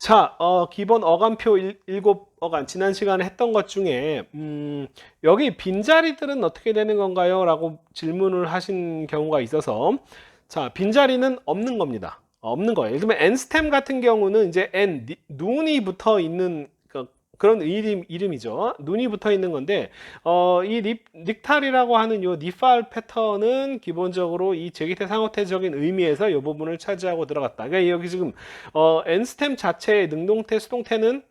자, 기본 어감표 7어간 지난 시간에 했던 것 중에 여기 빈자리들은 어떻게 되는 건가요? 라고 질문을 하신 경우가 있어서 자, 빈자리는 없는 겁니다. 없는 거예요. 예를 들면 n스템 같은 경우는 이제 눈이 붙어 있는 그런 이름이죠. 눈이 붙어 있는 건데, 이 닉탈이라고 하는 요 니팔 패턴은 기본적으로 이 제기태 상호태적인 의미에서 이 부분을 차지하고 들어갔다. 그러니까 여기 지금, n스템 자체의 능동태, 수동태는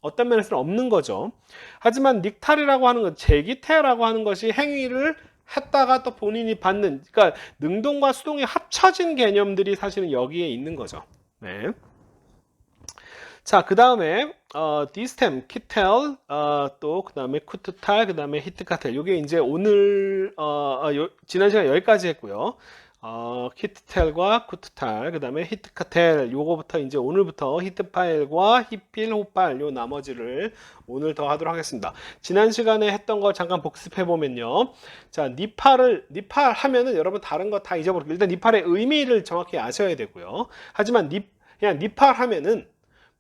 어떤 면에서는 없는 거죠. 하지만 닉탈이라고 하는 건 제기태라고 하는 것이 행위를 했다가 또 본인이 받는, 그러니까 능동과 수동이 합쳐진 개념들이 사실은 여기에 있는 거죠. 네. 자, 그 다음에 디스템, 키텔, 또 그 다음에 쿠트탈, 그 다음에 히트카텔. 요게 이제 오늘 지난 시간 여기까지 했고요. 히트텔과 쿠트탈, 그 다음에 히트카텔. 요거부터 이제 오늘부터 히트파일과 히필, 호빨 요 나머지를 오늘 더 하도록 하겠습니다. 지난 시간에 했던 거 잠깐 복습해 보면요. 자, 니팔 하면은 여러분 다른 거 다 잊어버리고 일단 니팔의 의미를 정확히 아셔야 되고요. 하지만 그냥 니팔 하면은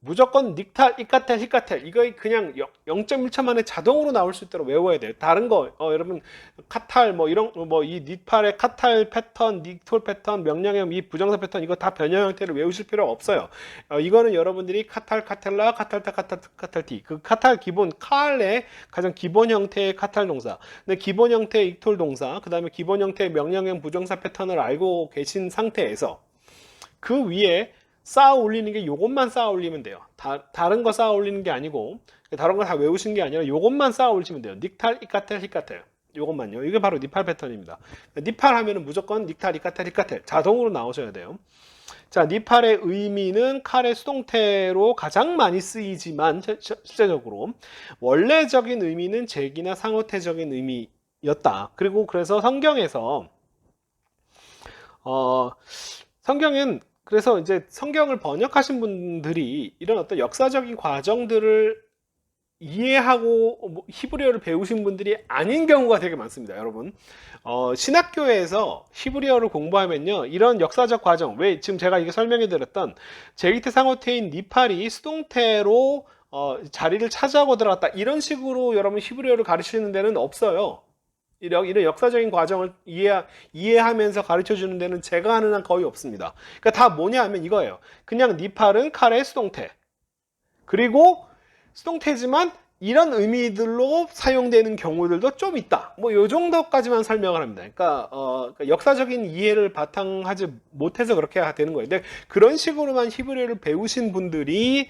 무조건 닉탈, 이카텔, 히카텔 이거 그냥 0.1초 만에 자동으로 나올 수 있도록 외워야 돼요. 다른 거 여러분 카탈 뭐 이런 뭐 이 닉팔의 카탈 패턴, 닉톨 패턴, 명령형 이 부정사 패턴 이거 다 변형 형태를 외우실 필요 없어요. 이거는 여러분들이 카탈, 카텔라, 카탈타, 카탈티 그 카탈 기본 칼의 가장 기본 형태의 카탈 동사, 근데 기본 형태의 이톨 동사, 그 다음에 기본 형태의 명령형 부정사 패턴을 알고 계신 상태에서 그 위에 쌓아 올리는 게 요것만 쌓아 올리면 돼요. 다른 거 쌓아 올리는 게 아니고 다른 거 다 외우신 게 아니라 요것만 쌓아 올리시면 돼요. 닉탈, 이카텔, 히카텔 요것만요. 이게 바로 니팔 패턴입니다. 니팔 하면은 무조건 닉탈, 이카텔, 히카텔 자동으로 나오셔야 돼요. 자, 니팔의 의미는 칼의 수동태로 가장 많이 쓰이지만 실제적으로 원래적인 의미는 제기나 상호태적인 의미였다. 그리고 그래서 성경에서 성경은 그래서 이제 성경을 번역하신 분들이 이런 어떤 역사적인 과정들을 이해하고 히브리어를 배우신 분들이 아닌 경우가 되게 많습니다, 여러분. 신학교에서 히브리어를 공부하면요, 이런 역사적 과정, 왜 지금 제가 이게 설명해 드렸던 제기태 상호태인 니팔이 수동태로 자리를 차지하고 들어갔다 이런 식으로 여러분 히브리어를 가르치는 데는 없어요. 이런 역사적인 과정을 이해하면서 가르쳐 주는 데는 제가 아는 한 거의 없습니다. 그러니까 다 뭐냐 하면 이거예요. 그냥 니팔은 칼의 수동태. 그리고 수동태지만 이런 의미들로 사용되는 경우들도 좀 있다. 뭐 요 정도까지만 설명을 합니다. 그러니까 역사적인 이해를 바탕하지 못해서 그렇게 되는 거예요. 근데 그런 식으로만 히브리어를 배우신 분들이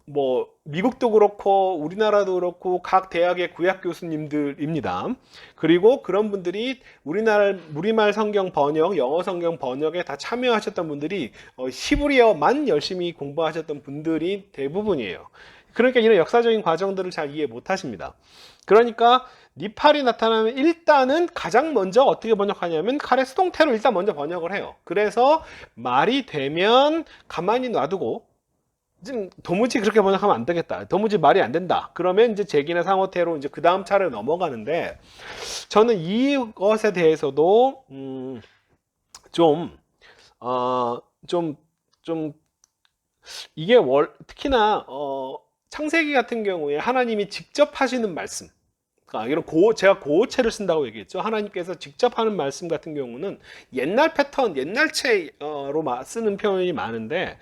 뭐 미국도 그렇고 우리나라도 그렇고 각 대학의 구약 교수님들입니다. 그리고 그런 분들이 우리말 성경 번역, 영어 성경 번역에 다 참여하셨던 분들이 히브리어만 열심히 공부하셨던 분들이 대부분이에요. 그러니까 이런 역사적인 과정들을 잘 이해 못 하십니다. 그러니까 니팔이 나타나면 일단은 가장 먼저 어떻게 번역하냐면 칼의 수동태로 일단 먼저 번역을 해요. 그래서 말이 되면 가만히 놔두고 지금 도무지 그렇게 번역하면 안 되겠다. 도무지 말이 안 된다. 그러면 이제 제기나 상호태로 이제 그 다음 차례 넘어가는데 저는 이것에 대해서도 좀, 좀 이게 특히나 창세기 같은 경우에 하나님이 직접 하시는 말씀. 이런 제가 고어체를 쓴다고 얘기했죠. 하나님께서 직접 하는 말씀 같은 경우는 옛날 패턴, 옛날체로 쓰는 표현이 많은데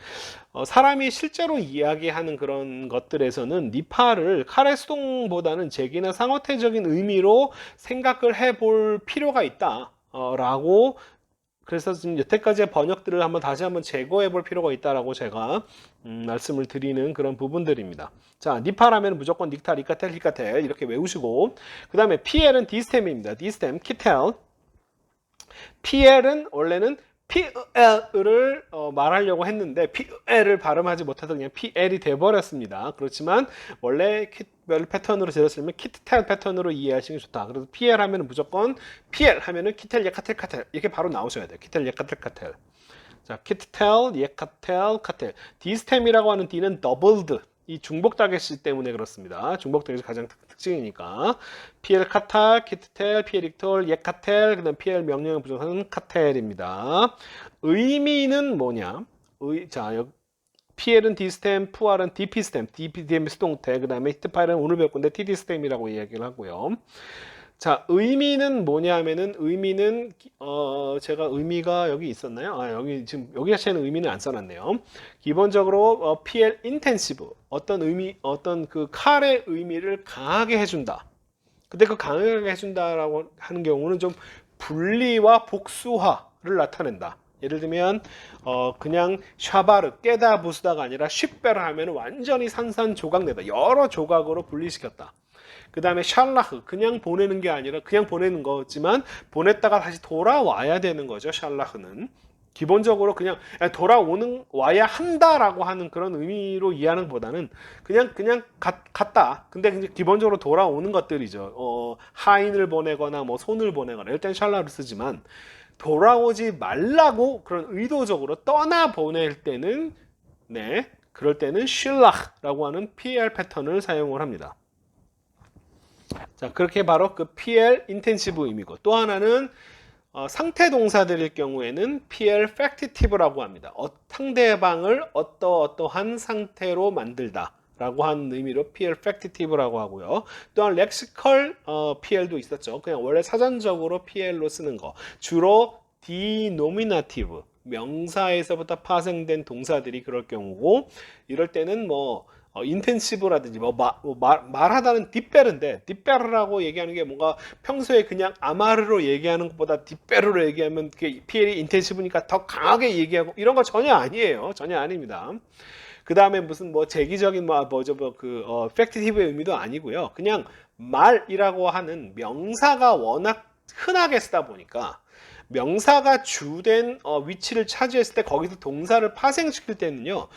사람이 실제로 이야기하는 그런 것들에서는 니팔을 칼의 수동보다는 제기나 상호태적인 의미로 생각을 해볼 필요가 있다. 라고 그래서 지금 여태까지의 번역들을 다시 한번 재고해 볼 필요가 있다라고 제가 말씀을 드리는 그런 부분들입니다. 자, 니팔 하면 무조건 닉탈, 이카텔, 히카텔 이렇게 외우시고 그 다음에 PL은 디스템입니다. 디스템, 키텔. PL은 원래는 PL을 말하려고 했는데 PL을 발음하지 못해서 그냥 PL이 돼버렸습니다. 그렇지만 원래 별 패턴으로 제렸으면 키텔 패턴으로 이해하시는 게 좋다. 그래서 PL 하면은 무조건 PL 하면은 키텔, 예카텔, 카텔 이렇게 바로 나오셔야 돼요. 키텔, 예카텔, 카텔. 자, 키텔, 예카텔, 카텔. 디스템이라고 하는 D는 더블드. 이 중복 타겟이기 때문에 그렇습니다. 중복 타겟이 가장 특징이니까. PL 카탈, 키트텔, PL 릭톨, 예카텔, 그 다음 PL 명령형 부정사는 카텔입니다. 의미는 뭐냐? 자, PL은 D스템, 푸알은 DP스템, DPDM 수동태, 그 다음에 히트파일은 오늘 배울 건데 TD스템이라고 이야기를 하고요. 자, 의미는 뭐냐면은 의미는 제가 의미가 여기 있었나요? 여기 지금 여기 자체는 의미는 안 써놨네요. 기본적으로 PL 인텐시브 어떤 의미 어떤 그 칼의 의미를 강하게 해준다. 근데 그 강하게 해준다라고 하는 경우는 좀 분리와 복수화를 나타낸다. 예를 들면 그냥 샤바르 깨다 부수다가 아니라 쉽배를 하면 완전히 산산조각내다. 여러 조각으로 분리시켰다. 그 다음에 샬라흐 그냥 보내는 게 아니라 그냥 보내는 거지만 보냈다가 다시 돌아와야 되는 거죠. 샬라흐는 기본적으로 그냥 돌아오는 와야 한다라고 하는 그런 의미로 이해하는 것보다는 그냥 갔다. 근데 기본적으로 돌아오는 것들이죠. 하인을 보내거나 뭐 손을 보내거나 일단 샬라를 쓰지만 돌아오지 말라고 그런 의도적으로 떠나 보낼 때는 그럴 때는 쉴라흐라고 하는 PL 패턴을 사용을 합니다. 자, 그렇게 바로 그 PL 인텐시브 의미고 또 하나는 상태 동사들일 경우에는 PL 팩티티브라고 합니다. 상대방을 어떠한 상태로 만들다 라고 하는 의미로 PL 팩티티브라고 하고요. 또한 렉시컬 PL도 있었죠. 그냥 원래 사전적으로 PL로 쓰는 거. 주로 디노미나티브 명사에서부터 파생된 동사들이 그럴 경우고 이럴 때는 뭐 인텐시브라든지 말하다는 뒷베르인데 뒷베르라고 얘기하는 게 뭔가 평소에 그냥 아마르로 얘기하는 것보다 뒷베르로 얘기하면 그게 PL이 인텐시브니까 더 강하게 얘기하고 이런 거 전혀 아니에요. 전혀 아닙니다. 그 다음에 무슨 뭐 재기적인 팩티티브의 의미도 아니고요. 그냥 말이라고 하는 명사가 워낙 흔하게 쓰다 보니까 명사가 주된 위치를 차지했을 때 거기서 동사를 파생시킬 때는요.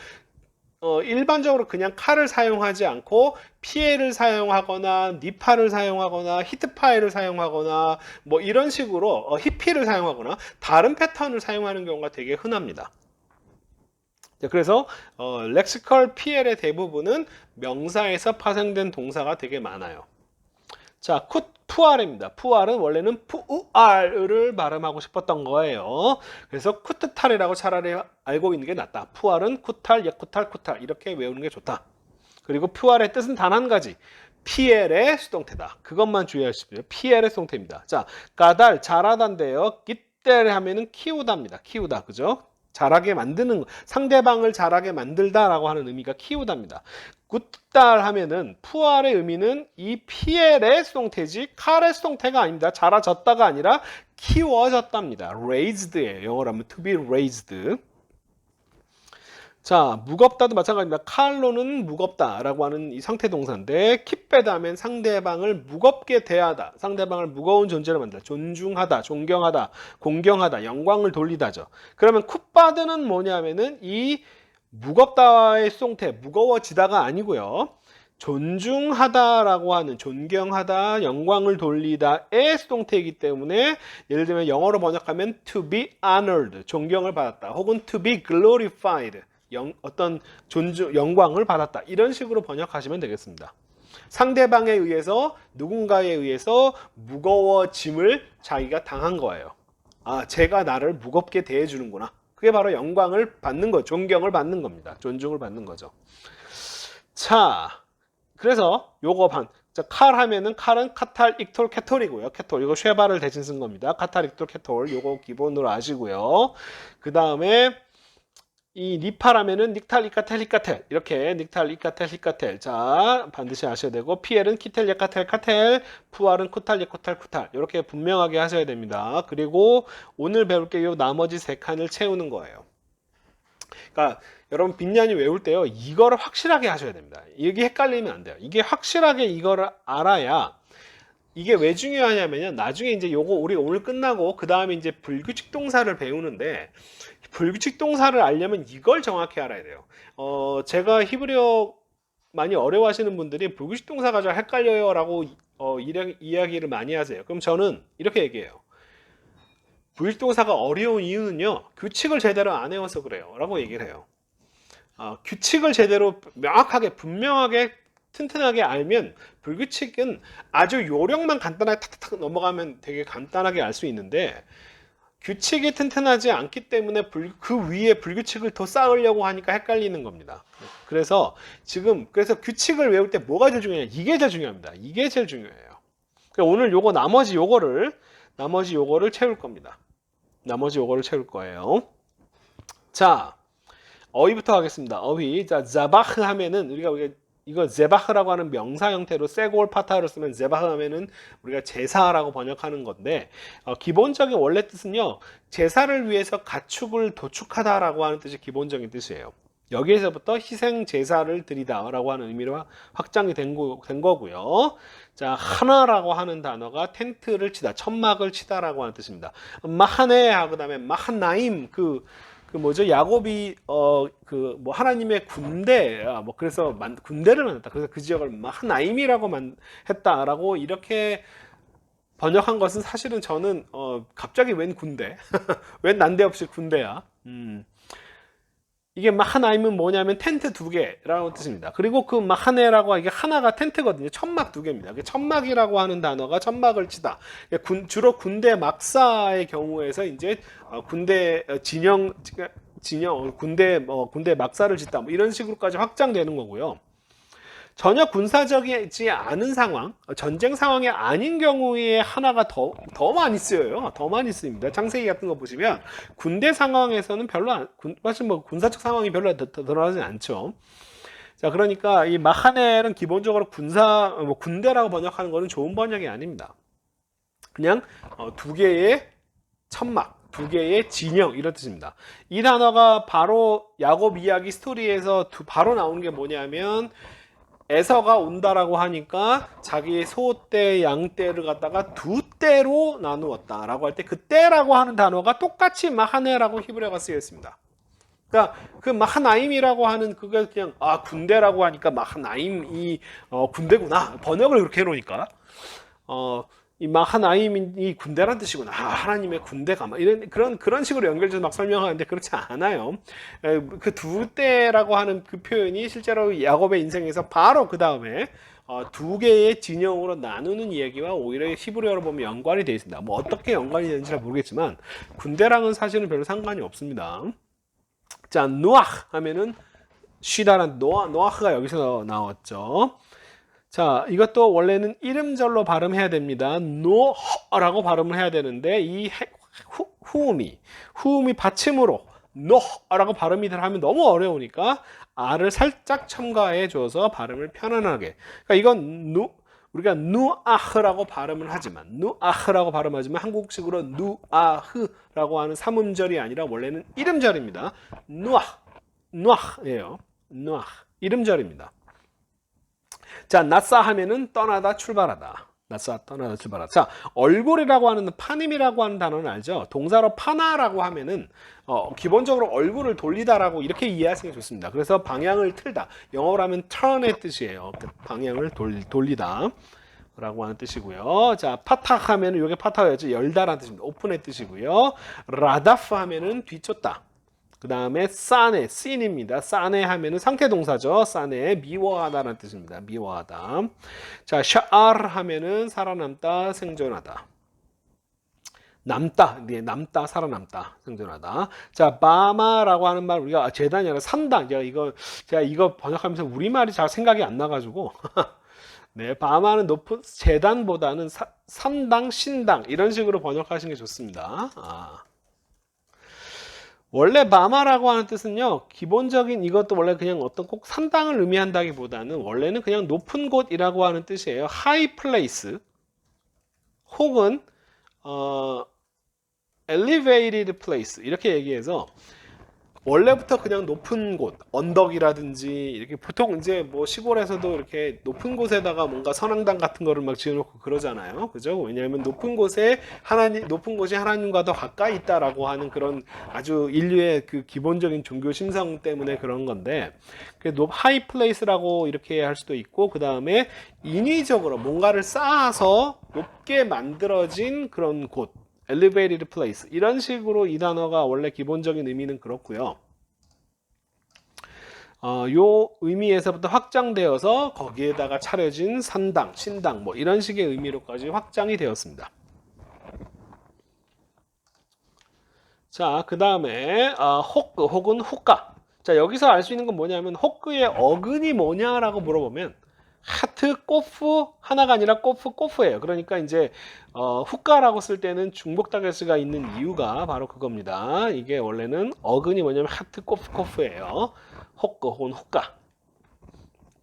일반적으로 그냥 칼을 사용하지 않고 PL을 사용하거나 니파를 사용하거나 히트파일을 사용하거나 뭐 이런 식으로 히피를 사용하거나 다른 패턴을 사용하는 경우가 되게 흔합니다. 그래서 렉시컬 PL의 대부분은 명사에서 파생된 동사가 되게 많아요. 자, 푸알입니다. 푸알은 원래는 푸우알을 발음하고 싶었던 거예요. 그래서 쿠트탈이라고 차라리 알고 있는 게 낫다. 푸알은 쿠탈, 예쿠탈, 쿠탈 이렇게 외우는 게 좋다. 그리고 푸알의 뜻은 단 한 가지. PL의 수동태다. 그것만 주의하십시오. PL의 수동태입니다. 자, 까달 잘하다인데요. 기떼 하면은 키우다입니다. 키우다. 그죠? 잘하게 만드는 상대방을 잘하게 만들다라고 하는 의미가 키우다입니다. 굿달 하면은 푸알의 의미는 이 PL의 수동태지 칼의 수동태가 아닙니다. 자라졌다가 아니라 키워졌답니다. raised예요. 영어로 하면 to be raised. 자, 무겁다도 마찬가지입니다. 칼로는 무겁다라고 하는 이 상태 동사인데 킵배다 하면 상대방을 무겁게 대하다. 상대방을 무거운 존재로 만들다. 존중하다, 존경하다, 공경하다, 영광을 돌리다죠. 그러면 쿠바드는 뭐냐면은 이 무겁다의 수동태, 무거워지다가 아니고요. 존중하다라고 하는 존경하다, 영광을 돌리다의 수동태이기 때문에 예를 들면 영어로 번역하면 to be honored, 존경을 받았다. 혹은 to be glorified, 어떤 영광을 받았다. 이런 식으로 번역하시면 되겠습니다. 상대방에 의해서 누군가에 의해서 무거워짐을 자기가 당한 거예요. 아, 제가 나를 무겁게 대해주는구나. 그게 바로 영광을 받는 거, 존경을 받는 겁니다. 존중을 받는 거죠. 자, 그래서 요거 칼 하면은 칼은 카탈, 익톨, 캐톨이고요. 캐톨 이거 쉐바를 대신 쓴 겁니다. 카탈, 익톨, 캐톨 요거 기본으로 아시고요. 그 다음에 이 니파라면은 닉탈, 이카텔, 히카텔 이렇게 닉탈, 이카텔, 히카텔 자 반드시 아셔야 되고 PL은 키텔, 예카텔, 카텔 푸알은 쿠탈, 예쿠탈, 쿠탈 이렇게 분명하게 하셔야 됩니다. 그리고 오늘 배울 게 요 나머지 세 칸을 채우는 거예요. 그러니까 여러분 빈년이 외울 때요 이거를 확실하게 하셔야 됩니다. 이게 헷갈리면 안 돼요. 이게 확실하게 이거를 알아야 이게 왜 중요하냐면요 나중에 이제 요거 우리 오늘 끝나고 그 다음에 이제 불규칙 동사를 배우는데 불규칙 동사를 알려면 이걸 정확히 알아야 돼요. 제가 히브리어 많이 어려워하시는 분들이 불규칙 동사가 좀 헷갈려요 라고 이야기를 많이 하세요. 그럼 저는 이렇게 얘기해요. 불규칙 동사가 어려운 이유는요 규칙을 제대로 안 외워서 그래요 라고 얘기를 해요. 규칙을 제대로 명확하게 분명하게 튼튼하게 알면 불규칙은 아주 요령만 간단하게 탁탁 넘어가면 되게 간단하게 알 수 있는데 규칙이 튼튼하지 않기 때문에 그 위에 불규칙을 더 쌓으려고 하니까 헷갈리는 겁니다. 그래서 규칙을 외울 때 뭐가 제일 중요해요? 이게 제일 중요합니다. 이게 제일 중요해요. 그러니까 오늘 요거 나머지 요거를 채울 겁니다. 나머지 요거를 채울 거예요. 자, 어휘부터 하겠습니다. 어휘. 자, 자바흐 하면은 우리가 이거 제바흐라고 하는 명사 형태로 세골 파타로 쓰면 제바흐 하면은 우리가 제사라고 번역하는 건데 기본적인 원래 뜻은요. 제사를 위해서 가축을 도축하다라고 하는 뜻이 기본적인 뜻이에요. 여기에서부터 희생 제사를 드리다라고 하는 의미로 확장이 된 거고요. 자, 하나라고 하는 단어가 텐트를 치다, 천막을 치다라고 하는 뜻입니다. 마하네하고 그다음에 마하나임 야곱이 하나님의 군대 그래서 군대를 만났다. 그래서 그 지역을 마하나임이라고 했다라고 이렇게 번역한 것은 사실은 저는 갑자기 웬 군대? 웬 난데없이 군대야? 이게 마하나임은 뭐냐면 텐트 2개라는 뜻입니다. 그리고 그 마하네라고 이게 하나가 텐트거든요. 천막 2개입니다. 천막이라고 하는 단어가 천막을 치다. 주로 군대 막사의 경우에서 이제 군대 군대 막사를 짓다 이런 식으로까지 확장되는 거고요. 전혀 군사적이지 않은 상황, 전쟁 상황이 아닌 경우에 하나가 더 많이 쓰여요. 더 많이 쓰입니다. 창세기 같은 거 보시면 군대 상황에서는 사실 군사적 상황이 별로 드러나지 않죠. 자, 그러니까 이 마하넬은 기본적으로 군대라고 번역하는 거는 좋은 번역이 아닙니다. 그냥 2개의 천막, 2개의 진영 이런 뜻입니다. 이 단어가 바로 야곱 이야기 스토리에서 바로 나오는 게 뭐냐면 에서가 온다라고 하니까 자기의 소떼, 양떼를 갖다가 2떼로 나누었다라고 할 때 그 떼라고 하는 단어가 똑같이 마하네라고 히브리어가 쓰여 있습니다. 그러니까 그 마하나임이라고 하는 그게 그냥 군대라고 하니까 마하나임이 군대구나. 번역을 그렇게 해놓으니까 이 마하나임이 군대란 뜻이구나. 하나님의 군대가 이런 그런 식으로 연결해서 막 설명하는데 그렇지 않아요. 그 2대라고 하는 그 표현이 실제로 야곱의 인생에서 바로 그 다음에 2개의 진영으로 나누는 이야기와 오히려 히브리어로 보면 연관이 되어 있습니다. 뭐 어떻게 연관이 되는지 잘 모르겠지만 군대랑은 사실은 별로 상관이 없습니다. 자, 누아흐 하면은 쉬다란 노아흐가 여기서 나왔죠. 자, 이것도 원래는 이름절로 발음해야 됩니다. 노라고 발음을 해야 되는데 이 후음이 받침으로 노라고 발음이 하면 너무 어려우니까 R을 살짝 첨가해 줘서 발음을 편안하게. 그러니까 이건 우리가 누아흐라고 발음을 하지만 한국식으로 누아흐라고 하는 3음절이 아니라 원래는 이름절입니다. 누아흐예요. 누아흐 이름절입니다. 자, 나싸 하면은 떠나다 출발하다. 나싸 떠나다 출발하다. 자, 얼굴이라고 하는 파님이라고 하는 단어는 알죠? 동사로 파나라고 하면은 기본적으로 얼굴을 돌리다라고 이렇게 이해하시는 게 좋습니다. 그래서 방향을 틀다. 영어로 하면 turn의 뜻이에요. 방향을 돌리다. 라고 하는 뜻이고요. 자, 파탁 하면은 이게 파탁이었죠. 열다라는 뜻입니다. 오픈의 뜻이고요. 라다프 하면은 뒤쫓다. 그 다음에 싸네, 씬입니다. 싸네 하면은 상태 동사죠. 싸네, 미워하다라는 뜻입니다. 미워하다. 자, 샤알 하면은 살아남다, 생존하다. 남다, 살아남다, 생존하다. 자, 바마라고 하는 말 우리가 재단이 아니라 산당. 제가 이거 번역하면서 우리말이 잘 생각이 안 나가지고. 네, 바마는 높은 재단보다는 산당, 신당 이런 식으로 번역하시는 게 좋습니다. 원래 바마라고 하는 뜻은요, 기본적인 이것도 원래 그냥 어떤 꼭 산당을 의미한다기보다는 원래는 그냥 높은 곳이라고 하는 뜻이에요. high place 혹은 elevated place 이렇게 얘기해서 원래부터 그냥 높은 곳, 언덕이라든지 이렇게 보통 이제 뭐 시골에서도 이렇게 높은 곳에다가 뭔가 선앙당 같은 거를 막 지어놓고 그러잖아요, 그죠? 왜냐하면 높은 곳이 하나님과 더 가까이 있다라고 하는 그런 아주 인류의 그 기본적인 종교 심성 때문에 그런 건데, 하이 플레이스라고 이렇게 할 수도 있고, 그 다음에 인위적으로 뭔가를 쌓아서 높게 만들어진 그런 곳. elevated place 이런 식으로 이 단어가 원래 기본적인 의미는 그렇고요. 요 의미에서부터 확장되어서 거기에다가 차려진 산당, 신당 뭐 이런 식의 의미로까지 확장이 되었습니다. 자, 그 다음에 호크 혹은 후까. 자, 여기서 알 수 있는 건 뭐냐면 호크의 어근이 뭐냐라고 물어보면 하트, 꼬프 하나가 아니라 꼬프, 꼬프예요. 그러니까 이제 후까라고 쓸 때는 중복 다게스가 있는 이유가 바로 그겁니다. 이게 원래는 어근이 뭐냐면 하트, 꼬프, 꼬프예요. 호크 혹은 후까.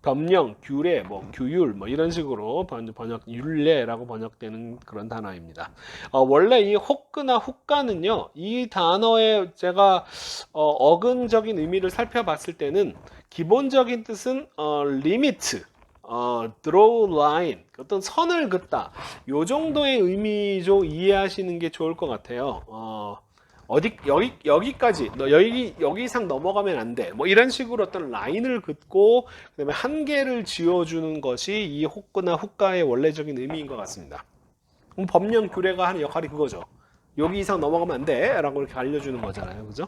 법령, 규례, 뭐 규율, 뭐 이런 식으로 번역 율례라고 번역되는 그런 단어입니다. 원래 이 호크나 후까는요, 이 단어의 제가 어근적인 의미를 살펴봤을 때는 기본적인 뜻은 리미트, draw line, 어떤 선을 긋다, 요 정도의 의미죠. 이해하시는 게 좋을 것 같아요. 여기까지 너 여기 이상 넘어가면 안 돼. 뭐 이런 식으로 어떤 라인을 긋고 그다음에 한계를 지어주는 것이 이 호크나 후카의 원래적인 의미인 것 같습니다. 그럼 법령 규례가 하는 역할이 그거죠. 여기 이상 넘어가면 안 돼라고 이렇게 알려주는 거잖아요, 그죠?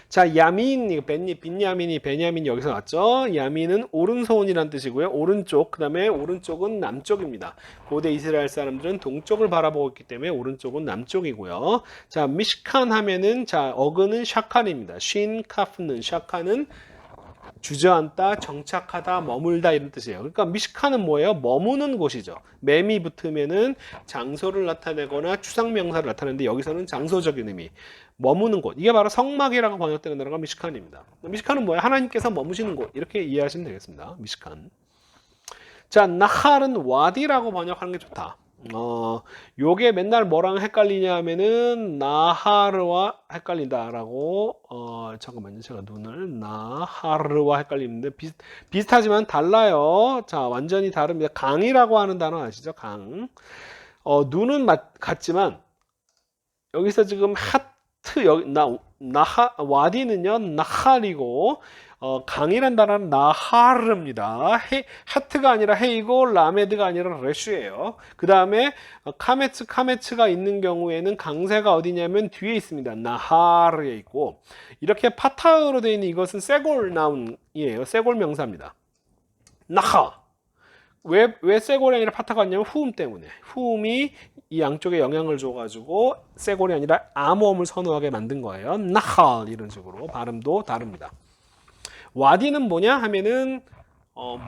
자, 야민, 빈야민이, 베냐민이 여기서 왔죠. 야민은 오른손이란 뜻이고요. 오른쪽, 그 다음에 오른쪽은 남쪽입니다. 고대 이스라엘 사람들은 동쪽을 바라보고 있기 때문에 오른쪽은 남쪽이고요. 자, 미시칸 하면은, 자, 어근은 샤칸입니다. 쉰, 카프는, 샤칸은 주저앉다, 정착하다, 머물다 이런 뜻이에요. 그러니까 미시카는 뭐예요? 머무는 곳이죠. 맴이 붙으면은 장소를 나타내거나 추상명사를 나타내는데 여기서는 장소적인 의미. 머무는 곳. 이게 바로 성막이라고 번역되는 단어가 미시칸입니다. 미시칸은 뭐예요? 하나님께서 머무시는 곳. 이렇게 이해하시면 되겠습니다. 미시칸. 자, 나할은 와디라고 번역하는 게 좋다. 요게 맨날 뭐랑 헷갈리냐 하면은 나하르와 헷갈린다라고 잠깐만요. 제가 눈을 나하르와 헷갈리는데 비슷하지만 달라요. 자, 완전히 다릅니다. 강이라고 하는 단어 아시죠? 강. 눈은 같지만 여기서 지금 하트 여기 나하 와디는요. 나할이고 강이란 단어는 나하르입니다. 하트가 아니라 헤이고 라메드가 아니라 레슈예요. 그 다음에 카메츠가 있는 경우에는 강세가 어디냐면 뒤에 있습니다. 나하르에 있고 이렇게 파타으로 되어 있는 이것은 세골 나운이에요. 세골 명사입니다. 나하. 왜 세골이 아니라 파타가 왔냐면 후음 때문에. 후음이 이 양쪽에 영향을 줘가지고 세골이 아니라 암호음을 선호하게 만든 거예요. 나할 이런 식으로 발음도 다릅니다. 와디는 뭐냐 하면은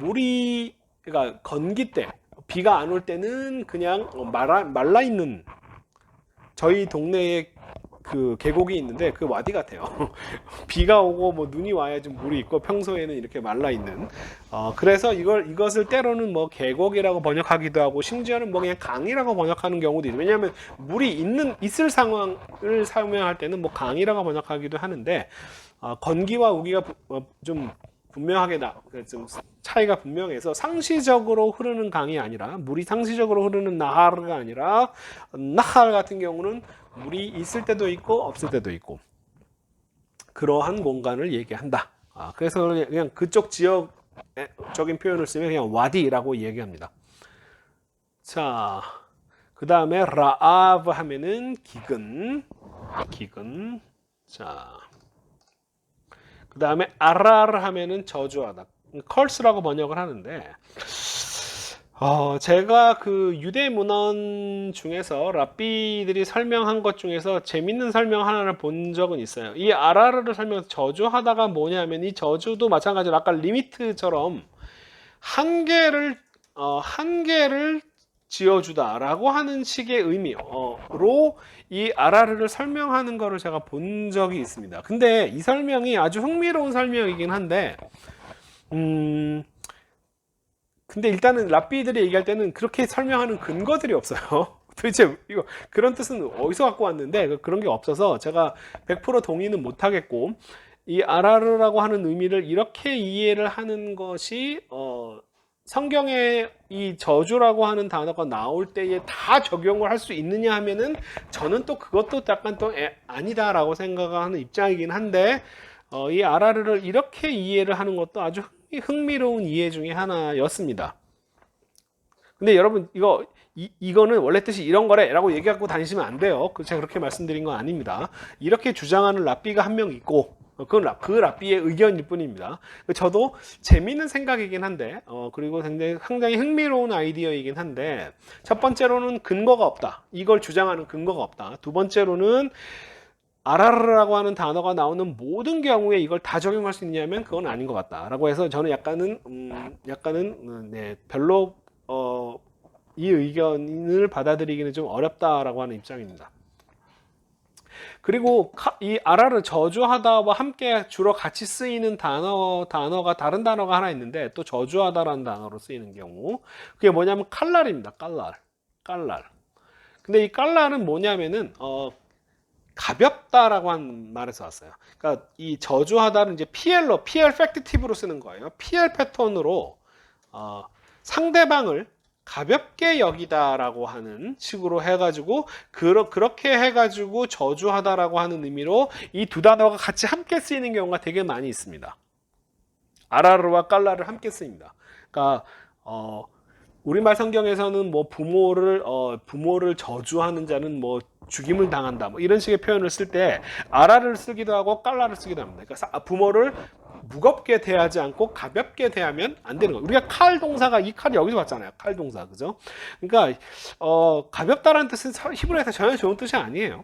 물이 그러니까 건기 때 비가 안 올 때는 그냥 말라 있는 저희 동네에 그 계곡이 있는데 그 와디 같아요. 비가 오고 뭐 눈이 와야 좀 물이 있고 평소에는 이렇게 말라 있는. 그래서 이것을 때로는 뭐 계곡이라고 번역하기도 하고 심지어는 뭐 그냥 강이라고 번역하는 경우도 있어요. 왜냐하면 물이 있을 상황을 설명할 때는 뭐 강이라고 번역하기도 하는데 건기와 우기가 좀 분명하게 좀 차이가 분명해서 상시적으로 흐르는 강이 아니라 물이 상시적으로 흐르는 나하르가 아니라 나하르 같은 경우는 물이 있을 때도 있고 없을 때도 있고 그러한 공간을 얘기한다. 그래서 그냥 그쪽 지역적인 표현을 쓰면 그냥 와디라고 얘기합니다. 자, 그 다음에 라아브 하면은 기근. 자, 그 다음에 아라르 하면은 저주하다. 컬스라고 번역을 하는데 제가 그 유대 문헌 중에서 랍비들이 설명한 것 중에서 재밌는 설명 하나를 본 적은 있어요. 이 아라르를 설명해서 저주하다가 뭐냐면 이 저주도 마찬가지로 아까 리미트처럼 한계를 지어주다라고 하는 식의 의미로 이 아라르를 설명하는 거를 제가 본 적이 있습니다. 근데 이 설명이 아주 흥미로운 설명이긴 한데 근데 일단은 랍비들이 얘기할 때는 그렇게 설명하는 근거들이 없어요. 도대체 이거 그런 뜻은 어디서 갖고 왔는데 그런 게 없어서 제가 100% 동의는 못 하겠고 이 아라르라고 하는 의미를 이렇게 이해를 하는 것이 성경에 이 저주라고 하는 단어가 나올 때에 다 적용을 할 수 있느냐 하면은 저는 또 그것도 약간 또 아니다라고 생각하는 입장이긴 한데 이 아라르를 이렇게 이해를 하는 것도 아주 흥미로운 이해 중에 하나였습니다. 근데 여러분 이거는 원래 뜻이 이런 거래라고 얘기하고 다니시면 안 돼요. 제가 그렇게 말씀드린 건 아닙니다. 이렇게 주장하는 랍비가 한 명 있고 그건 그 랍비의 의견일 뿐입니다. 저도 재미있는 생각이긴 한데 그리고 상당히 흥미로운 아이디어이긴 한데 첫 번째로는 근거가 없다. 이걸 주장하는 근거가 없다. 두 번째로는 아라르라고 하는 단어가 나오는 모든 경우에 이걸 다 적용할 수 있냐면 그건 아닌 것 같다라고 해서 저는 네, 별로 이 의견을 받아들이기는 좀 어렵다라고 하는 입장입니다. 그리고 이 아라르 저주하다와 함께 주로 같이 쓰이는 단어가 다른 단어가 하나 있는데 또 저주하다라는 단어로 쓰이는 경우 그게 뭐냐면 칼랄입니다. 칼랄. 근데 이 칼랄은 뭐냐면은 가볍다라고 한 말에서 왔어요. 그러니까 이 저주하다는 이제 PL 팩티티브로 쓰는 거예요. PL 패턴으로 상대방을 가볍게 여기다라고 하는 식으로 해가지고 그렇게 해가지고 저주하다라고 하는 의미로 이 두 단어가 같이 함께 쓰이는 경우가 되게 많이 있습니다. 아라르와 깔라를 함께 쓰입니다. 그러니까 우리말 성경에서는 뭐 부모를 저주하는 자는 뭐 죽임을 당한다 뭐 이런 식의 표현을 쓸 때 아라를 쓰기도 하고 깔라를 쓰기도 합니다. 그러니까 부모를 무겁게 대하지 않고 가볍게 대하면 안 되는 거예요. 우리가 칼 동사가 이 칼이 여기서 왔잖아요. 칼 동사 그죠? 그러니까 가볍다라는 뜻은 히브리어에서 전혀 좋은 뜻이 아니에요.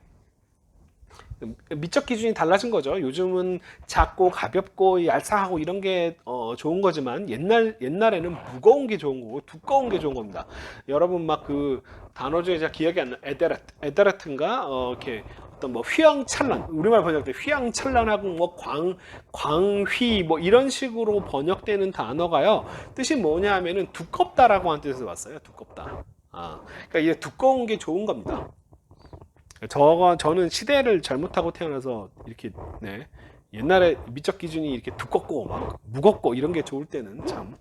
미적 기준이 달라진 거죠. 요즘은 작고 가볍고 얄쌍하고 이런 게 좋은 거지만 옛날에는 무거운 게 좋은 거고 두꺼운 게 좋은 겁니다. 여러분 막 그 단어 중에 제가 기억이 안 나. 에데라트인가 이렇게 어떤 뭐 휘황찬란 우리말 번역할 때 휘황찬란하고 뭐 광휘 뭐 이런 식으로 번역되는 단어가요. 뜻이 뭐냐 하면은 두껍다라고 하는 뜻에서 왔어요. 두껍다. 그러니까 이게 두꺼운 게 좋은 겁니다. 저는 시대를 잘못하고 태어나서 이렇게 네, 옛날에 미적 기준이 이렇게 두껍고 막 무겁고 이런 게 좋을 때는 참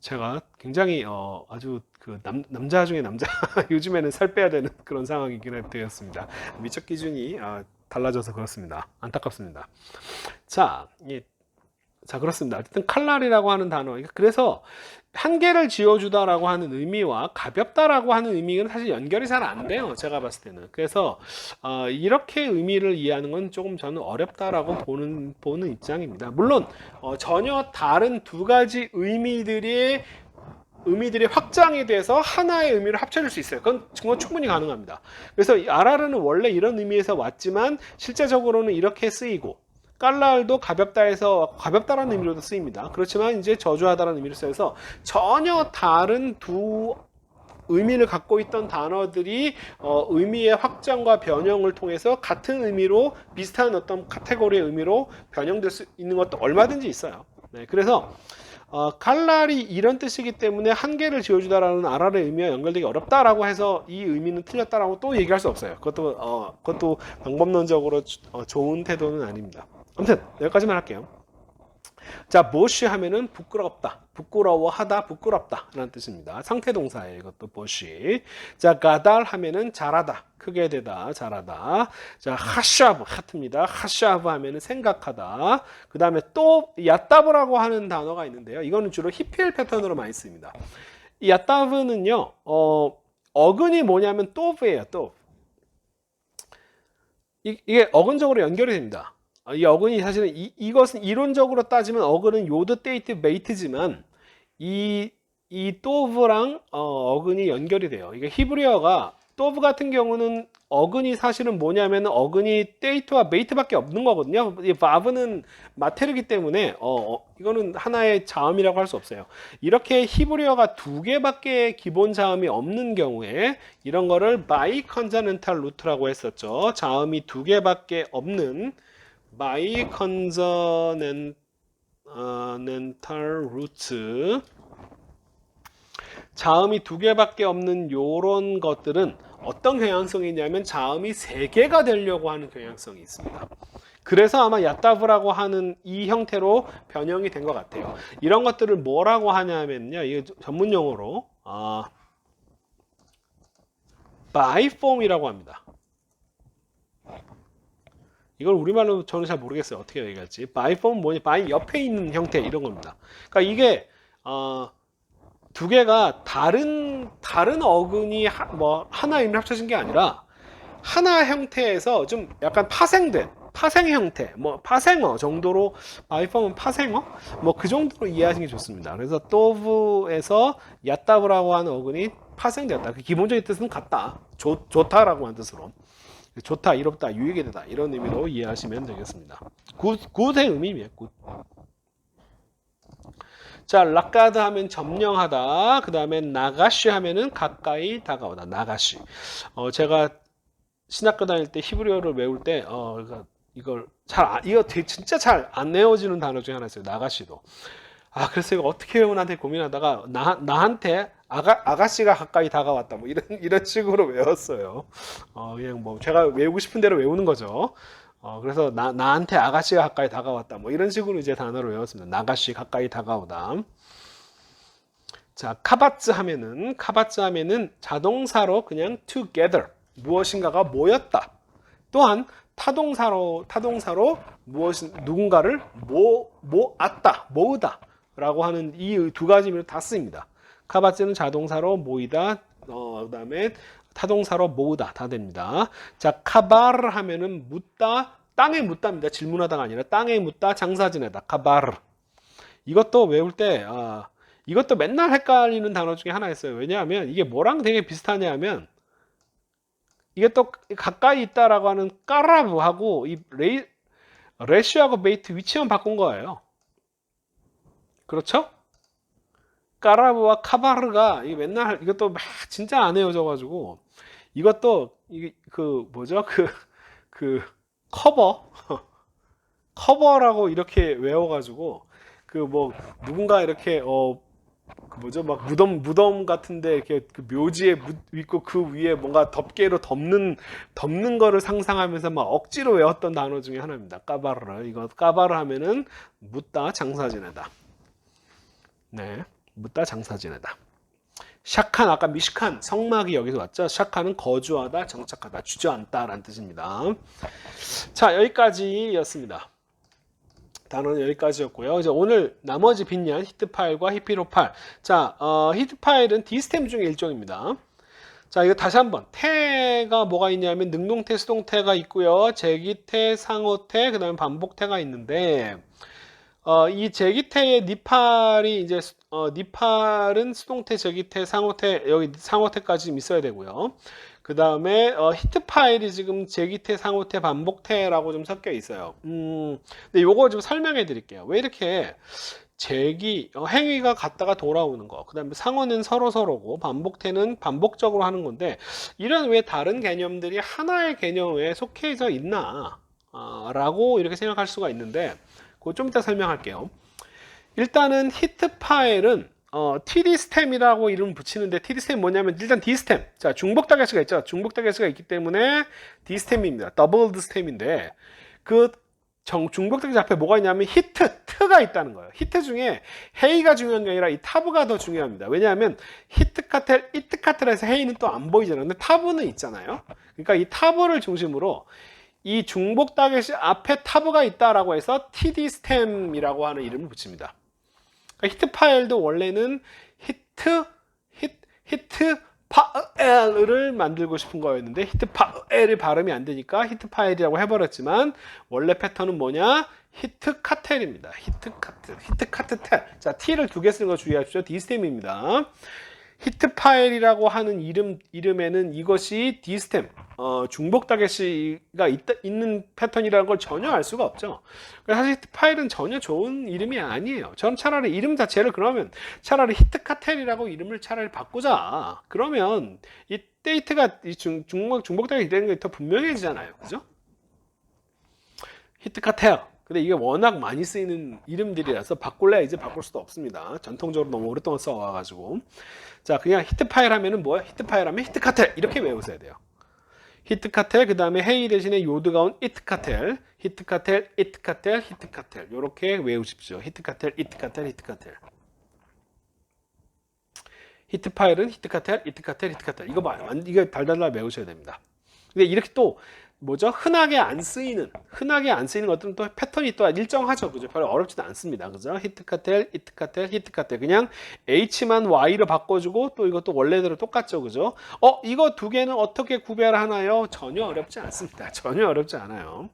제가 굉장히 아주 그 남자 중에 남자 요즘에는 살 빼야 되는 그런 상황이긴 되었습니다. 미적 기준이 달라져서 그렇습니다. 안타깝습니다. 자, 그렇습니다. 어쨌든 칼날이라고 하는 단어. 그래서 한계를 지어주다라고 하는 의미와 가볍다라고 하는 의미는 사실 연결이 잘 안 돼요. 제가 봤을 때는. 그래서 이렇게 의미를 이해하는 건 조금 저는 어렵다라고 보는 입장입니다. 물론 전혀 다른 두 가지 의미들이 확장이 돼서 하나의 의미를 합쳐질 수 있어요. 그건 충분히 가능합니다. 그래서 아라르는 원래 이런 의미에서 왔지만 실제적으로는 이렇게 쓰이고 깔랄도 가볍다에서 가볍다라는 의미로도 쓰입니다. 그렇지만 이제 저주하다라는 의미로 쓰여서 전혀 다른 두 의미를 갖고 있던 단어들이 의미의 확장과 변형을 통해서 같은 의미로 비슷한 어떤 카테고리의 의미로 변형될 수 있는 것도 얼마든지 있어요. 네, 그래서 칼날이 이런 뜻이기 때문에 한계를 지어주다라는 아랄의 의미와 연결되기 어렵다라고 해서 이 의미는 틀렸다라고 또 얘기할 수 없어요. 그것도 방법론적으로 좋은 태도는 아닙니다. 아무튼 여기까지만 할게요. 자, 보쉬 하면은 부끄럽다, 부끄러워하다, 부끄럽다 라는 뜻입니다. 상태동사예요. 이것도 보쉬. 자, 가달 하면은 잘하다, 크게 되다, 잘하다. 자, 하샤브 하트입니다. 하샤브 하면은 생각하다. 그 다음에 또 야따브라고 하는 단어가 있는데요. 이거는 주로 히필 패턴으로 많이 씁니다. 이 야따브는요 어근이 뭐냐면 또브예요. 또 이게 어근적으로 연결이 됩니다. 이 어근이 사실은 이것은 이론적으로 따지면 어근은 요드 데이트 메이트지만 이 또브랑 어근이 연결이 돼요. 이게 히브리어가 또브 같은 경우는 어근이 사실은 뭐냐면 어근이 데이트와 메이트밖에 없는 거거든요. 이 바브는 마테르기 때문에 이거는 하나의 자음이라고 할 수 없어요. 이렇게 히브리어가 두 개밖에 기본 자음이 없는 경우에 이런 거를 바이 컨저넌탈 루트라고 했었죠. 자음이 두 개밖에 없는 바이 컨저넌탈 루트, 자음이 두 개밖에 없는 요런 것들은 어떤 경향성이 있냐면 자음이 세 개가 되려고 하는 경향성이 있습니다. 그래서 아마 야따브라고 하는 이 형태로 변형이 된 것 같아요. 이런 것들을 뭐라고 하냐면요, 이게 전문 용어로 바이폼이라고 합니다. 이걸 우리말로 저는 잘 모르겠어요. 어떻게 얘기할지. 바이폼은 뭐냐? 바이 옆에 있는 형태 이런 겁니다. 그러니까 이게 두 개가 다른 어근이 하나 의미를 합쳐진 게 아니라 하나 형태에서 좀 약간 파생 형태, 뭐 파생어 정도로, 바이폼은 파생어? 뭐 그 정도로 이해하시는 게 좋습니다. 그래서 또브에서 야따브라고 하는 어근이 파생되었다. 그 기본적인 뜻은 같다. 좋다라고 하는 뜻으로. 좋다, 이롭다, 유익이 되다 이런 의미로 이해하시면 되겠습니다. 굿의 의미입니다. 굿. 자, 락가드 하면 점령하다. 그 다음에 나가시 하면은 가까이 다가오다. 나가시. 제가 신학교 다닐 때 히브리어를 외울 때, 이걸 이거 진짜 잘 안 외워지는 단어 중에 하나였어요. 나가시도. 그래서 이거 어떻게 외우나 한테 고민하다가, 나한테 아가씨가 가까이 다가왔다. 뭐 이런 식으로 외웠어요. 그냥 뭐 제가 외우고 싶은 대로 외우는 거죠. 그래서 나한테 아가씨가 가까이 다가왔다. 뭐 이런 식으로 이제 단어를 외웠습니다. 나가씨 가까이 다가오다. 자, 카바츠 하면은 자동사로 그냥 together. 무엇인가가 모였다. 또한 타동사로 누군가를 모았다, 모으다 라고 하는 이 두 가지 의미로 다 쓰입니다. 카바츠는 자동사로 모이다, 그다음에 타동사로 모으다 다 됩니다. 자, 카바르 하면은 묻다, 땅에 묻다입니다. 질문하다가 아니라 땅에 묻다, 장사 지내다. 카바르. 이것도 외울 때 이것도 맨날 헷갈리는 단어 중에 하나였어요. 왜냐하면 이게 뭐랑 되게 비슷하냐 하면 이게 또 가까이 있다라고 하는 까라브하고 이 레시하고 베이트 위치만 바꾼 거예요. 그렇죠? 까라브와 카바르가 이게 맨날 이것도 막 진짜 안 헤어져가지고 이것도 이게 그 뭐죠? 그 커버라고 이렇게 외워가지고 그 뭐 누군가 이렇게 그 뭐죠? 막 무덤 같은데 이렇게 그 묘지에 있고 그 위에 뭔가 덮개로 덮는 거를 상상하면서 막 억지로 외웠던 단어 중에 하나입니다. 까바르. 이거 까바르 하면은 묻다, 장사 지내다. 네, 묻다, 장사 지내다. 샤칸, 아까 미시칸 성막이 여기서 왔죠. 샤칸은 거주하다, 정착하다, 주저앉다라는 뜻입니다. 자, 여기까지였습니다. 단어는 여기까지였고요. 이제 오늘 나머지 빈년 히트 파일과 히피로 파일. 자, 히트 파일은 디스템 중에 일종입니다. 자, 이거 다시 한번 태가 뭐가 있냐면 능동태, 수동태가 있고요. 제기태, 상호태, 그다음에 반복태가 있는데 이 제기태의 니팔이 이제 니팔은 수동태, 제기태, 상호태 여기 상호태까지 좀 있어야 되고요. 그 다음에 히트 파일이 지금 제기태, 상호태, 반복태라고 좀 섞여 있어요. 근데 요거 좀 설명해 드릴게요. 왜 이렇게 행위가 갔다가 돌아오는 거. 그 다음에 상호는 서로고 반복태는 반복적으로 하는 건데 이런 왜 다른 개념들이 하나의 개념에 속해져 있나 라고 이렇게 생각할 수가 있는데 그거 좀 이따 설명할게요. 일단은 히트 파일은 TD 스템이라고 이름 붙이는데 TD 스템 뭐냐면 일단 D 스템. 자, 중복 타겟가 있죠. 중복 타겟가 있기 때문에 D 스템입니다. 더블드 스템인데 그 중복 타겟 앞에 뭐가 있냐면 트가 있다는 거예요. 히트 중에 헤이가 중요한 게 아니라 이 타브가 더 중요합니다. 왜냐하면 히트 카텔, 이트 카텔에서 헤이는 또 안 보이잖아요. 근데 타브는 있잖아요. 그러니까 이 타브를 중심으로 이 중복 타겟이 앞에 타브가 있다라고 해서 TD 스템이라고 하는 이름을 붙입니다. 그러니까 히트 파일도 원래는 히트 파일을 만들고 싶은 거였는데 히트 파일이 발음이 안 되니까 히트 파일이라고 해버렸지만 원래 패턴은 뭐냐? 히트 카텔입니다. 히트 카텔. 자, T를 두 개 쓰는 거 주의하십시오. D스템입니다. 히트 파일이라고 하는 이름에는 이것이 D스템, 중복 타겟이가 있는 패턴이라는 걸 전혀 알 수가 없죠. 사실 히트 파일은 전혀 좋은 이름이 아니에요. 저는 차라리 이름 자체를 그러면 차라리 히트 카텔이라고 이름을 차라리 바꾸자. 그러면 이 데이트가 중복 타겟이 되는 게 더 분명해지잖아요. 그죠? 히트 카텔. 근데 이게 워낙 많이 쓰이는 이름들이라서 바꿀래 이제 바꿀 수도 없습니다. 전통적으로 너무 오랫동안 써와가지고. 자, 그냥 히트 파일 하면은 뭐야? 히트 파일 하면 히트 카텔 이렇게 외우셔야 돼요. 히트 카텔, 그 다음에 헤이 대신에 요드가 온 이트 카텔, 히트 카텔, 이트 카텔, 히트 카텔 이렇게 외우십시오. 히트 카텔, 이트 카텔, 히트 카텔. 히트 파일은 히트 카텔, 이트 카텔, 히트 카텔. 이거 이거 달달달 외우셔야 됩니다. 근데 이렇게 또 뭐죠? 흔하게 안 쓰이는 것들은 또 패턴이 또 일정하죠. 그죠? 별로 어렵지도 않습니다. 그죠? 히트 카텔, 이트 카텔, 히트 카텔. 그냥 H만 Y로 바꿔주고 또 이것도 원래대로 똑같죠. 그죠? 이거 두 개는 어떻게 구별하나요? 전혀 어렵지 않습니다. 전혀 어렵지 않아요.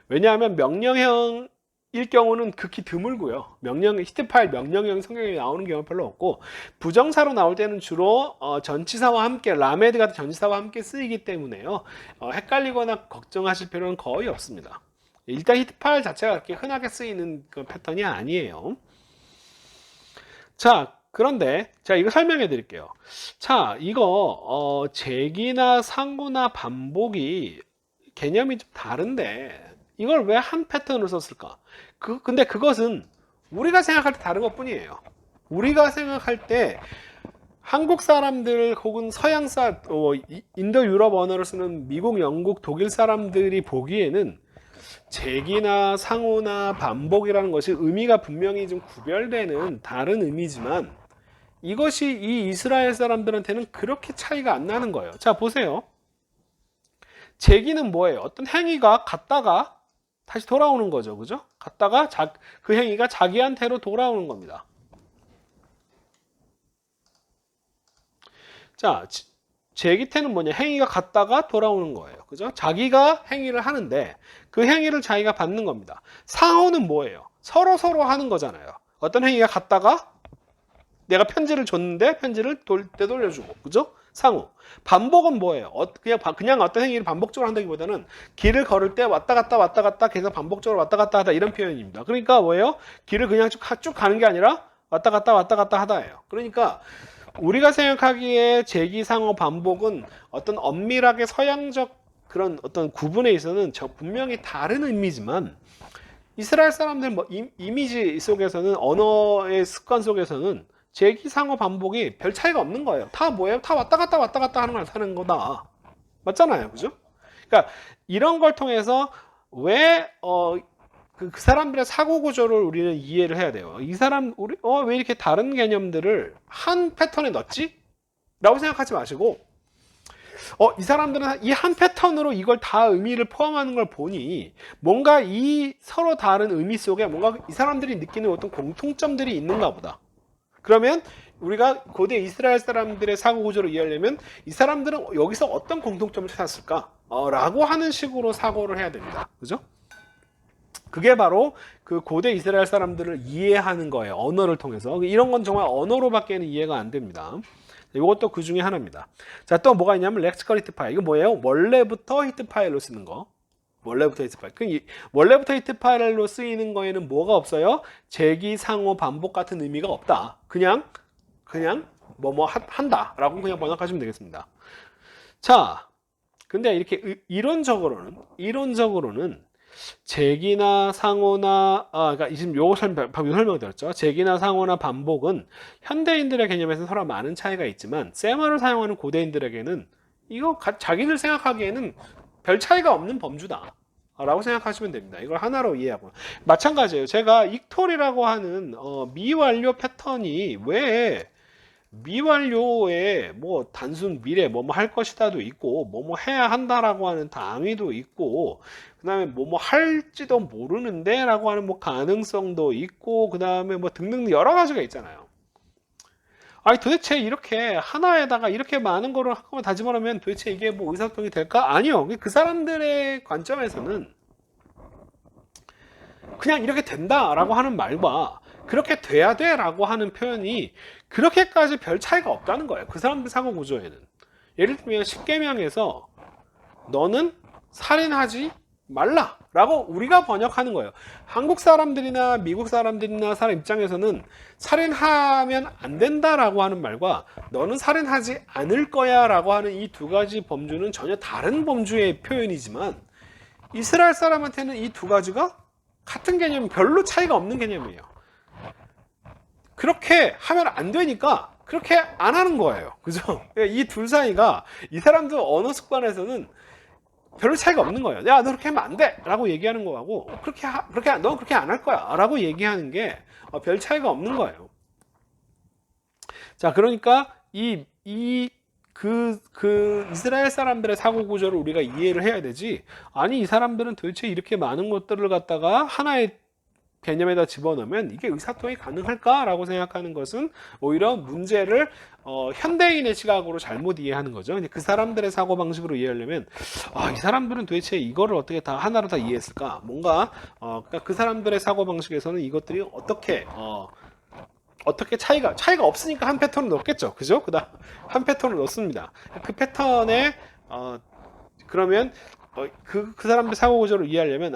왜냐하면 명령형 일 경우는 극히 드물고요. 히트파일 명령형 성경에 나오는 경우는 별로 없고, 부정사로 나올 때는 주로 전치사와 함께, 라메드 같은 전치사와 함께 쓰이기 때문에요. 헷갈리거나 걱정하실 필요는 거의 없습니다. 일단 히트파일 자체가 그렇게 흔하게 쓰이는 그 패턴이 아니에요. 자, 그런데 제가 이거 설명해 드릴게요. 자, 이거 제기나 상호나 반복이 개념이 좀 다른데 이걸 왜 한 패턴으로 썼을까? 근데 그것은 우리가 생각할 때 다른 것 뿐이에요. 우리가 생각할 때 한국 사람들 혹은 인도 유럽 언어를 쓰는 미국, 영국, 독일 사람들이 보기에는 제기나 상호나 반복이라는 것이 의미가 분명히 좀 구별되는 다른 의미지만 이것이 이 이스라엘 사람들한테는 그렇게 차이가 안 나는 거예요. 자, 보세요. 제기는 뭐예요? 어떤 행위가 갔다가 다시 돌아오는 거죠. 그죠? 갔다가 그 행위가 자기한테로 돌아오는 겁니다. 자, 제기태는 뭐냐? 행위가 갔다가 돌아오는 거예요. 그죠? 자기가 행위를 하는데 그 행위를 자기가 받는 겁니다. 상호는 뭐예요? 서로 하는 거잖아요. 어떤 행위가 갔다가 내가 편지를 줬는데 편지를 되돌려주고. 그죠? 상호. 반복은 뭐예요? 그냥 어떤 행위를 반복적으로 한다기보다는 길을 걸을 때 왔다 갔다 계속 반복적으로 왔다 갔다 하다 이런 표현입니다. 그러니까 뭐예요? 길을 그냥 쭉 가는 게 아니라 왔다 갔다 하다예요. 그러니까 우리가 생각하기에 제기, 상호, 반복은 어떤 엄밀하게 서양적 그런 어떤 구분에 있어서는 분명히 다른 의미지만 이스라엘 사람들 이미지 속에서는 언어의 습관 속에서는 제기, 상호, 반복이 별 차이가 없는 거예요. 다 뭐예요? 다 왔다 갔다 하는 걸 사는 거다. 맞잖아요. 그죠? 그러니까 이런 걸 통해서 왜 그 사람들의 사고 구조를 우리는 이해를 해야 돼요. 왜 이렇게 다른 개념들을 한 패턴에 넣지? 라고 생각하지 마시고 이 사람들은 이 한 패턴으로 이걸 다 의미를 포함하는 걸 보니 뭔가 이 서로 다른 의미 속에 뭔가 이 사람들이 느끼는 어떤 공통점들이 있는가 보다. 그러면 우리가 고대 이스라엘 사람들의 사고 구조를 이해하려면 이 사람들은 여기서 어떤 공통점을 찾았을까? 라고 하는 식으로 사고를 해야 됩니다. 그죠? 그게 바로 그 고대 이스라엘 사람들을 이해하는 거예요. 언어를 통해서. 이런 건 정말 언어로밖에는 이해가 안 됩니다. 이것도 그 중에 하나입니다. 자, 또 뭐가 있냐면 렉시컬 히트 파일. 이거 뭐예요? 원래부터 히트 파일로 쓰는 거. 원래부터 히트 파일. 원래부터 히트 파일로 쓰이는 거에는 뭐가 없어요? 제기, 상호, 반복 같은 의미가 없다. 그냥 한다라고 그냥 번역하시면 되겠습니다. 자, 근데 이렇게 이론적으로는 제기나 상호나 그러니까 지금 방금 설명드렸죠. 제기나 상호나 반복은 현대인들의 개념에서 서로 많은 차이가 있지만 세마를 사용하는 고대인들에게는 이거 자기들 생각하기에는 별 차이가 없는 범주다 라고 생각하시면 됩니다. 이걸 하나로 이해하고 마찬가지예요. 제가 익톨이라고 하는 미완료 패턴이 왜 미완료에 뭐 단순 미래 뭐뭐 할 것이다도 있고 뭐뭐 해야 한다라고 하는 당위도 있고 그 다음에 뭐뭐 할지도 모르는데 라고 하는 뭐 가능성도 있고 그 다음에 뭐 등등 여러 가지가 있잖아요. 아니 도대체 이렇게 하나에다가 이렇게 많은 거를 한꺼번에 다 집어넣으면 도대체 이게 뭐 의사소통이 될까? 아니요. 그 사람들의 관점에서는 그냥 이렇게 된다라고 하는 말과 그렇게 돼야 돼 라고 하는 표현이 그렇게까지 별 차이가 없다는 거예요. 그 사람들 사고 구조에는. 예를 들면 10계명에서 너는 살인하지 말라 라고 우리가 번역하는 거예요. 한국 사람들이나 미국 사람들이나 사람 입장에서는 살인하면 안 된다라고 하는 말과 너는 살인하지 않을 거야 라고 하는 이 두 가지 범주는 전혀 다른 범주의 표현이지만 이스라엘 사람한테는 이 두 가지가 같은 개념, 별로 차이가 없는 개념이에요. 그렇게 하면 안 되니까 그렇게 안 하는 거예요. 그죠? 이 둘 사이가 이 사람들 언어 습관에서는 별로 차이가 없는 거예요. 야, 너 그렇게 하면 안 돼! 라고 얘기하는 거하고 너 그렇게 안 할 거야! 라고 얘기하는 게 별 차이가 없는 거예요. 자, 그러니까 이스라엘 사람들의 사고 구조를 우리가 이해를 해야 되지. 아니, 이 사람들은 도대체 이렇게 많은 것들을 갖다가 하나의 개념에다 집어넣으면 이게 의사소통이 가능할까라고 생각하는 것은 오히려 문제를 현대인의 시각으로 잘못 이해하는 거죠. 근데 그 사람들의 사고방식으로 이해하려면 이 사람들은 도대체 이거를 어떻게 다 하나로 다 이해했을까? 뭔가 그러니까 그 사람들의 사고방식에서는 이것들이 어떻게 차이가 없으니까 한 패턴을 넣었겠죠. 그죠? 그다음 한 패턴을 넣습니다. 그 패턴에 그러면 그 사람들 사고 구조를 이해하려면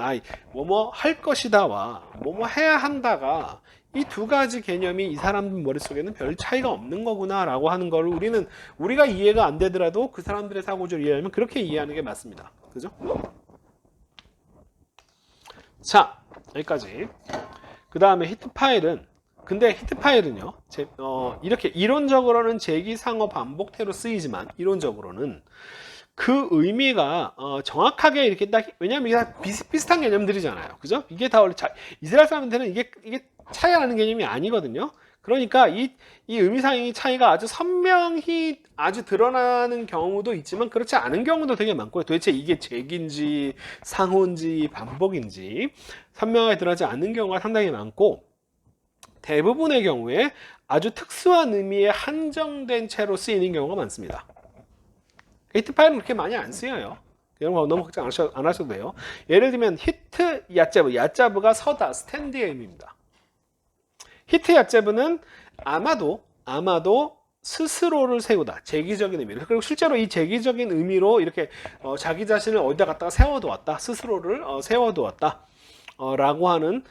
뭐뭐 할 것이다와 뭐뭐 해야 한다가 이 두 가지 개념이 이 사람들 머릿속에는 별 차이가 없는 거구나 라고 하는 걸 우리가 이해가 안 되더라도 그 사람들의 사고 구조를 이해하려면 그렇게 이해하는 게 맞습니다. 그죠? 자, 여기까지. 그 다음에 히트 파일은 근데 히트 파일은요, 이렇게 이론적으로는 제기상어 반복태로 쓰이지만 이론적으로는 그 의미가 정확하게 이렇게 딱 왜냐면 이게 다 비슷비슷한 개념들이잖아요, 그죠? 이게 다 원래 이스라엘 사람들은 이게 차이가 나는 개념이 아니거든요. 그러니까 이 의미상의 차이가 아주 선명히 아주 드러나는 경우도 있지만 그렇지 않은 경우도 되게 많고요. 도대체 이게 제기인지 상호인지 반복인지 선명하게 드러나지 않는 경우가 상당히 많고 대부분의 경우에 아주 특수한 의미에 한정된 채로 쓰이는 경우가 많습니다. 히트 파일은 그렇게 많이 안 쓰여요. 이런 거 너무 걱정 안 하셔도 돼요. 예를 들면 히트 야제브, 야자브가 서다, 스탠드의 의미입니다. 히트 야제브는 아마도 스스로를 세우다, 제기적인 의미로. 그리고 실제로 이 제기적인 의미로 이렇게 자기 자신을 어디다 갖다가 세워두었다, 스스로를 세워두었다 라고 하는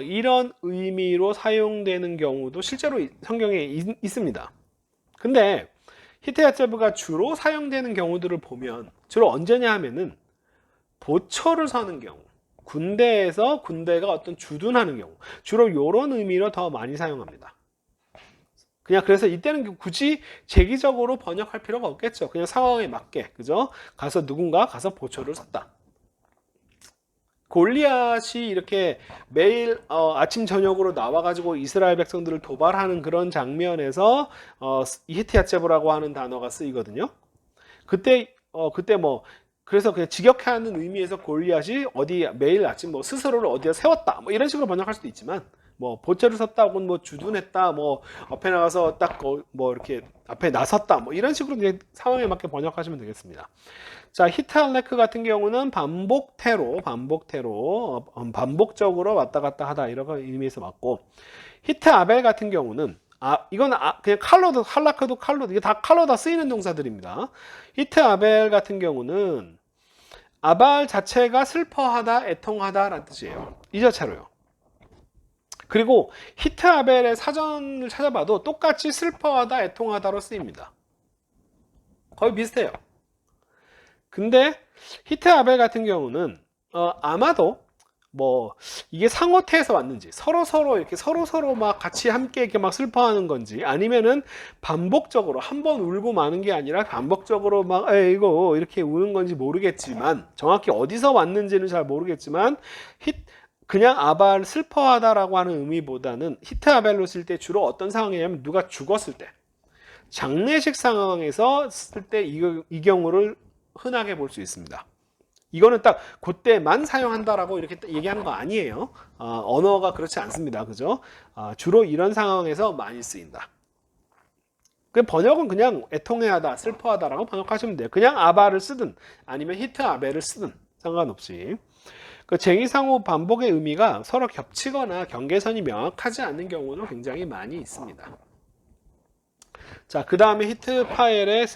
이런 의미로 사용되는 경우도 실제로 성경에 있습니다. 근데 히트 야제브가 주로 사용되는 경우들을 보면 주로 언제냐 하면은 보초를 서는 경우, 군대에서 군대가 어떤 주둔하는 경우, 주로 이런 의미로 더 많이 사용합니다. 그냥 그래서 이때는 굳이 제기적으로 번역할 필요가 없겠죠. 그냥 상황에 맞게, 그죠? 누군가 가서 보초를 섰다. 골리앗이 이렇게 매일 아침 저녁으로 나와가지고 이스라엘 백성들을 도발하는 그런 장면에서 히트 야제브라고 하는 단어가 쓰이거든요. 그때 그래서 그냥 직역하는 의미에서 골리앗이 매일 아침 스스로를 어디에 세웠다 이런 식으로 번역할 수도 있지만 보초를 섰다 혹은 주둔했다 앞에 나가서 딱 이렇게 앞에 나섰다 이런 식으로 그냥 상황에 맞게 번역하시면 되겠습니다. 자, 히트 알레크 같은 경우는 반복적으로 왔다 갔다 하다 이런 의미에서 맞고, 히트 아벨 같은 경우는 이건 그냥 할라크도 칼로드 이게 다 칼로 다 쓰이는 동사들입니다. 히트 아벨 같은 경우는 아발 자체가 슬퍼하다, 애통하다라는 뜻이에요. 이 자체로요. 그리고 히트 아벨의 사전을 찾아봐도 똑같이 슬퍼하다, 애통하다로 쓰입니다. 거의 비슷해요. 근데 히트 아벨 같은 경우는 아마도 이게 상호태에서 왔는지 서로 막 같이 함께 이렇게 막 슬퍼하는 건지 아니면은 반복적으로 한 번 울고 마는 게 아니라 반복적으로 막 이거 이렇게 우는 건지 모르겠지만 정확히 어디서 왔는지는 잘 모르겠지만 그냥 아발 슬퍼하다라고 하는 의미보다는 히트 아벨로 쓸 때 주로 어떤 상황이냐면 누가 죽었을 때 장례식 상황에서 쓸 때 이 경우를 흔하게 볼 수 있습니다. 이거는 딱 그때만 사용한다라고 이렇게 얘기하는 거 아니에요. 언어가 그렇지 않습니다. 그죠? 주로 이런 상황에서 많이 쓰인다. 그 번역은 그냥 애통해하다, 슬퍼하다라고 번역하시면 돼요. 그냥 아바를 쓰든 아니면 히트 아벨을 쓰든 상관없이. 그 쟁의상호 반복의 의미가 서로 겹치거나 경계선이 명확하지 않는 경우는 굉장히 많이 있습니다. 자, 그 다음에 히트 파일의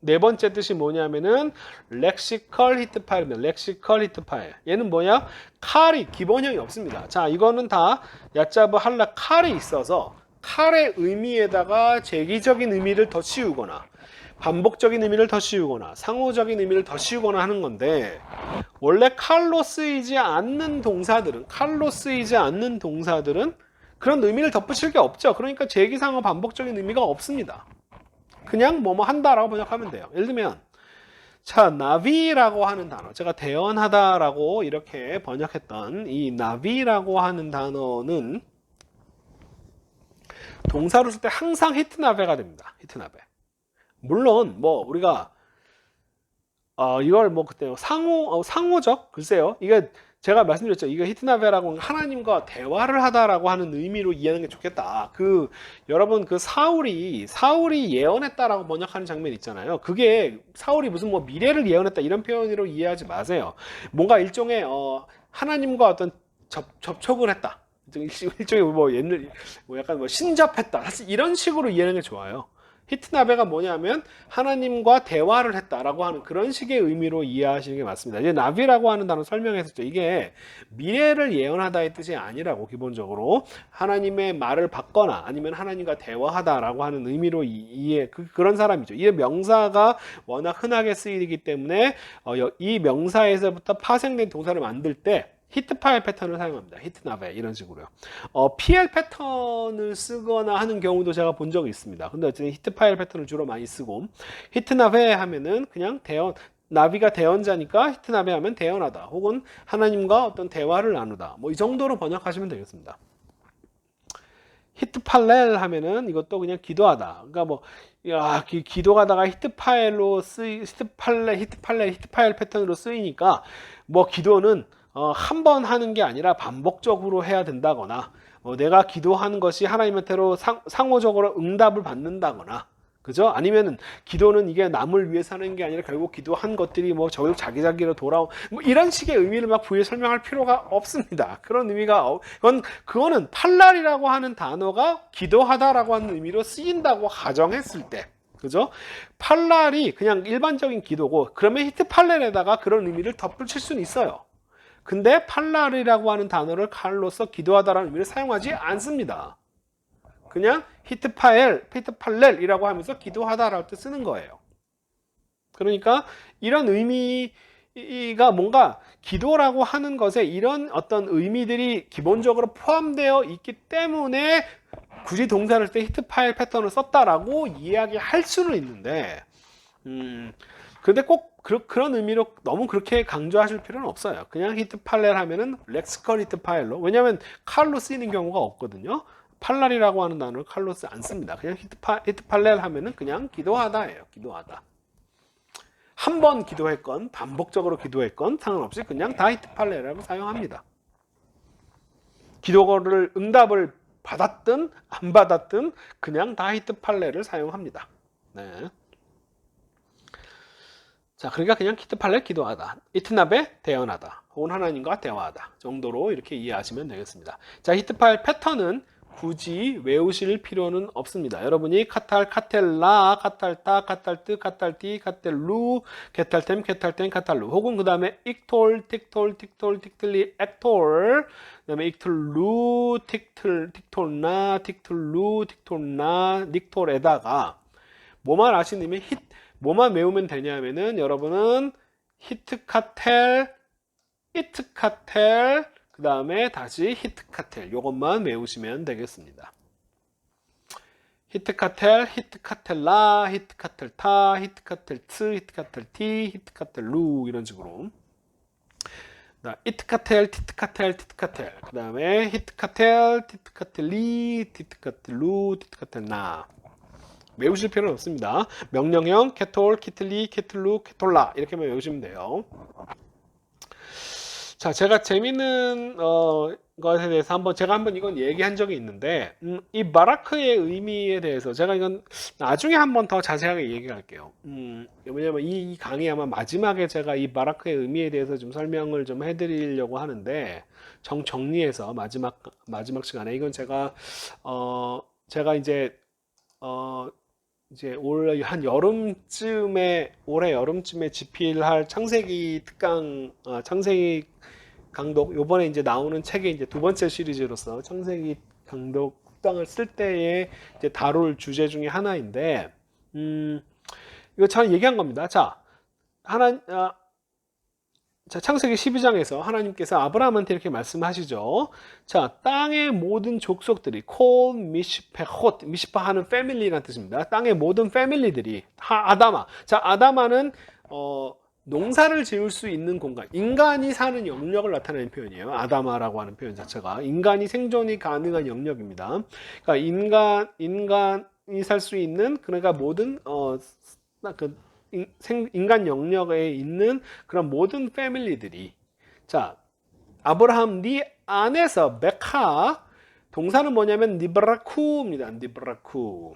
네 번째 뜻이 뭐냐면은 렉시컬 히트 파일입니다. 렉시컬 히트 파일. 얘는 뭐냐? 칼이 기본형이 없습니다. 자, 이거는 다 야자브 할라 칼이 있어서 칼의 의미에다가 제기적인 의미를 더 씌우거나 반복적인 의미를 더 씌우거나 상호적인 의미를 더 씌우거나 하는 건데, 원래 칼로 쓰이지 않는 동사들은 그런 의미를 덧붙일 게 없죠. 그러니까 제기상호 반복적인 의미가 없습니다. 그냥 뭐뭐 한다라고 번역하면 돼요. 예를 들면 자, 나비라고 하는 단어, 제가 대언하다라고 이렇게 번역했던 이 나비라고 하는 단어는 동사로 쓸 때 항상 히트나베가 됩니다. 히트나베. 물론 우리가 이걸 그때 상호적, 글쎄요, 이게 제가 말씀드렸죠. 이거 히트나베라고 하나님과 대화를 하다라고 하는 의미로 이해하는 게 좋겠다. 여러분 사울이 예언했다라고 번역하는 장면 있잖아요. 그게 사울이 무슨 뭐 미래를 예언했다 이런 표현으로 이해하지 마세요. 뭔가 일종의 하나님과 어떤 접촉을 했다. 일종의 뭐 옛날 뭐 약간 뭐 신접했다. 사실 이런 식으로 이해하는 게 좋아요. 히트나베가 뭐냐면 하나님과 대화를 했다라고 하는 그런 식의 의미로 이해하시는 게 맞습니다. 이제 나비라고 하는 단어 설명했었죠. 이게 미래를 예언하다의 뜻이 아니라고, 기본적으로 하나님의 말을 받거나 아니면 하나님과 대화하다라고 하는 의미로 그런 사람이죠. 이 명사가 워낙 흔하게 쓰이기 때문에 이 명사에서부터 파생된 동사를 만들 때 히트 파일 패턴을 사용합니다. 히트나베 이런 식으로요. PL 패턴을 쓰거나 하는 경우도 제가 본 적이 있습니다. 근데 어쨌든 히트 파일 패턴을 주로 많이 쓰고, 히트나베 하면은 그냥 나비가 대언자니까 히트나베 하면 대언하다, 혹은 하나님과 어떤 대화를 나누다, 뭐 이 정도로 번역하시면 되겠습니다. 히트팔렐 하면은 이것도 그냥 기도하다. 그러니까 뭐 기도하다가 히트파일 패턴으로 쓰이니까 뭐 기도는 한 번 하는 게 아니라 반복적으로 해야 된다거나, 내가 기도하는 것이 하나님한테로 상호적으로 응답을 받는다거나, 그죠? 아니면은 기도는 이게 남을 위해서 하는 게 아니라 결국 기도한 것들이 뭐 자기자기로 돌아온 뭐 이런 식의 의미를 막 부여 설명할 필요가 없습니다. 그런 의미가 그거는 팔랄이라고 하는 단어가 기도하다라고 하는 의미로 쓰인다고 가정했을 때, 그죠? 팔랄이 그냥 일반적인 기도고, 그러면 히트팔렐에다가 그런 의미를 덧붙일 수는 있어요. 근데 팔랄이라고 하는 단어를 칼로서 기도하다라는 의미를 사용하지 않습니다. 그냥 히트팔렐이라고 하면서 기도하다라고 때 쓰는 거예요. 그러니까 이런 의미가 뭔가 기도라고 하는 것에 이런 어떤 의미들이 기본적으로 포함되어 있기 때문에 굳이 동사를 쓸 때 히트파일 패턴을 썼다라고 이야기할 수는 있는데, 근데 꼭 그런 의미로 너무 그렇게 강조하실 필요는 없어요. 그냥 히트팔렐 하면은 렉스컬 히트파일로, 왜냐하면 칼로 쓰이는 경우가 없거든요. 팔랄이라고 하는 단어를 칼로 안 씁니다. 그냥 히트팔렐 하면은 그냥 기도하다예요. 기도하다. 한 번 기도했건 반복적으로 기도했건 상관없이 그냥 다 히트팔렐이라고 사용합니다. 기도를 응답을 받았든 안 받았든 그냥 다 히트팔렐을 사용합니다. 네. 자, 그러니까 그냥 히트팔렐 기도하다, 히트나베 대언하다, 혹은 하나님과 대화하다 정도로 이렇게 이해하시면 되겠습니다. 자, 히트파일 패턴은 굳이 외우실 필요는 없습니다. 여러분이 카탈, 카텔라, 카탈타, 카탈트, 카탈티, 카텔루, 케탈템, 케탈텐, 카탈루, 혹은 그 다음에 익톨, 틱톨, 틱톨, 틱틀리, 액톨, 그 다음에 익톨루, 틱톨나, 틱툴루, 틱톨나, 닉톨에다가 뭐만 아시냐면 뭐만 외우면 되냐면은, 여러분은 히트카텔, 이트카텔, 그 다음에 다시 히트카텔, 요것만 외우시면 되겠습니다. 히트카텔, 히트카텔라, 히트카텔타, 히트카텔트, 히트카텔티, 히트카텔루, 이런 식으로. 이트카텔, 티트카텔, 티트카텔, 그 다음에 히트카텔, 티트카텔리, 티트카텔루, 티트카텔나. 외우실 필요는 없습니다. 명령형 케톨, 키틀리, 케틀루, 케톨라 이렇게만 외우시면 돼요. 자, 제가 재밌는 것에 대해서 제가 한번 이건 얘기한 적이 있는데, 이 바라크의 의미에 대해서 제가 이건 나중에 한번 더 자세하게 얘기할게요. 왜냐면 이 강의 아마 마지막에 제가 이 바라크의 의미에 대해서 좀 설명을 좀 해드리려고 하는데, 정리해서 마지막 시간에 이건 제가 이제 올해 여름쯤에 집필할 창세기 특강, 창세기 강독, 요번에 이제 나오는 책의 이제 두 번째 시리즈로서 창세기 강독 특강을 쓸 때에 이제 다룰 주제 중에 하나인데, 이거 잘 얘기한 겁니다. 자, 창세기 12장에서 하나님께서 아브라함한테 이렇게 말씀하시죠. 자, 땅의 모든 족속들이 콜 미시페톳, 미시파하는 패밀리라는 뜻입니다. 땅의 모든 패밀리들이 아다마. 자, 아다마는 농사를 지을 수 있는 공간, 인간이 사는 영역을 나타내는 표현이에요. 아다마라고 하는 표현 자체가 인간이 생존이 가능한 영역입니다. 그러니까 인간이 살 수 있는, 그러니까 모든 인간 영역에 있는 그런 모든 패밀리들이, 자, 아브라함 네 안에서 베카 동사는 뭐냐면 니브라쿠입니다. 니브라쿠.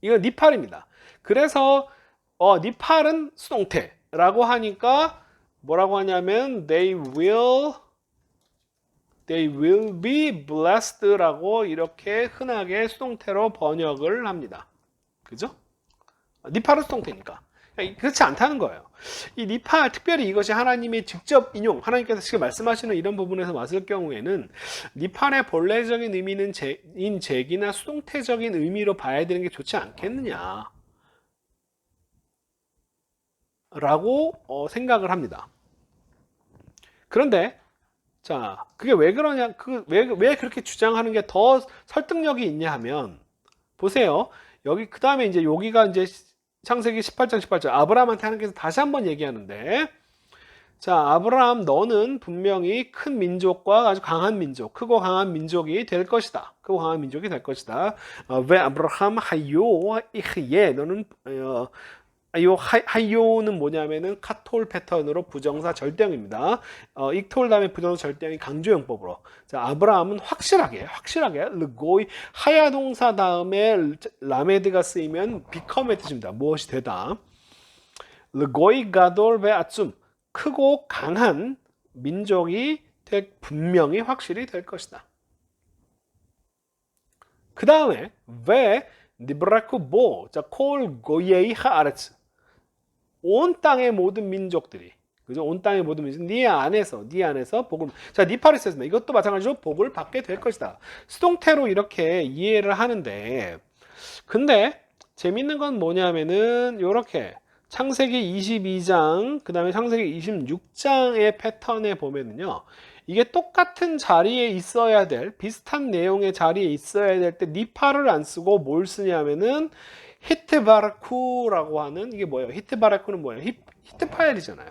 이거 니팔입니다. 그래서 니팔은 수동태라고 하니까 뭐라고 하냐면 they will be blessed라고 이렇게 흔하게 수동태로 번역을 합니다. 그죠? 니팔은 수동태니까. 그렇지 않다는 거예요. 이 니팔, 특별히 이것이 하나님이 직접 인용, 하나님께서 지금 말씀하시는 이런 부분에서 왔을 경우에는 니팔의 본래적인 의미는 인제기나 수동태적인 의미로 봐야 되는 게 좋지 않겠느냐 라고 생각을 합니다. 그런데 자, 그게 왜 그러냐, 왜 그렇게 주장하는 게 더 설득력이 있냐 하면, 보세요. 여기, 그 다음에 이제 여기가 이제 창세기 18장 18절. 아브라함한테 하나님께서 다시 한번 얘기하는데, 자, 아브라함, 너는 분명히 큰 민족과 아주 강한 민족, 크고 강한 민족이 될 것이다. 크고 강한 민족이 될 것이다. 왜 아브라함 하요, 이흐예, 너는, 하요는 뭐냐면은 카톨 패턴으로 부정사 절대형입니다. 익톨 다음에 부정사 절대형이 강조형법으로. 자, 아브라함은 확실하게 르고이 하야 동사 다음에 라메드가 쓰이면 비컴의 뜻입니다. 무엇이 되다. 르고이 가돌 베아춤 크고 강한 민족이 분명히 확실히 될 것이다. 그 다음에 왜 니브라쿠 보, 자, 콜 고예이 하아레츠 온 땅의 모든 민족들이, 그죠? 온 땅의 모든 민족, 네 안에서 복을, 자, 니파리스에서 이것도 마찬가지로 복을 받게 될 것이다. 수동태로 이렇게 이해를 하는데, 근데 재밌는 건 뭐냐면은 요렇게 창세기 22장, 그 다음에 창세기 26장의 패턴에 보면은요, 이게 똑같은 자리에 있어야 될, 비슷한 내용의 자리에 있어야 될 때 니파를 안 쓰고 뭘 쓰냐면은 히트바라쿠라고 하는, 이게 뭐예요? 히트바라쿠는 뭐예요? 히트파일이잖아요.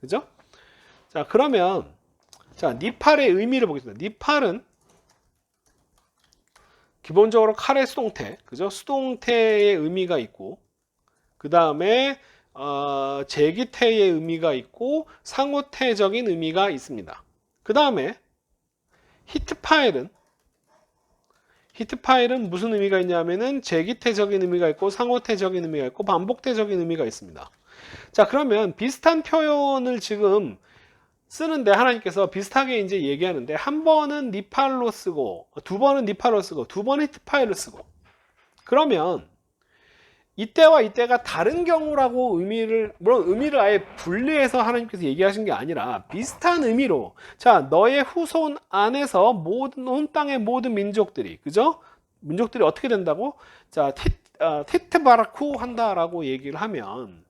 그죠? 자, 그러면 자, 니팔의 의미를 보겠습니다. 니팔은 기본적으로 칼의 수동태, 그죠? 수동태의 의미가 있고, 그 다음에 제기태의 의미가 있고 상호태적인 의미가 있습니다. 그 다음에 히트파일은 무슨 의미가 있냐면은 제기태적인 의미가 있고 상호태적인 의미가 있고 반복태적인 의미가 있습니다. 자, 그러면 비슷한 표현을 지금 쓰는데 하나님께서 비슷하게 이제 얘기하는데 한 번은 니팔로 쓰고 두 번은 니팔로 쓰고 두 번은 히트파일로 쓰고, 그러면 이때와 이때가 다른 경우라고 물론 의미를 아예 분리해서 하나님께서 얘기하신 게 아니라 비슷한 의미로, 자, 너의 후손 안에서 온 땅의 모든 민족들이, 그죠? 민족들이 어떻게 된다고? 자, 티트바라쿠 한다라고 얘기를 하면,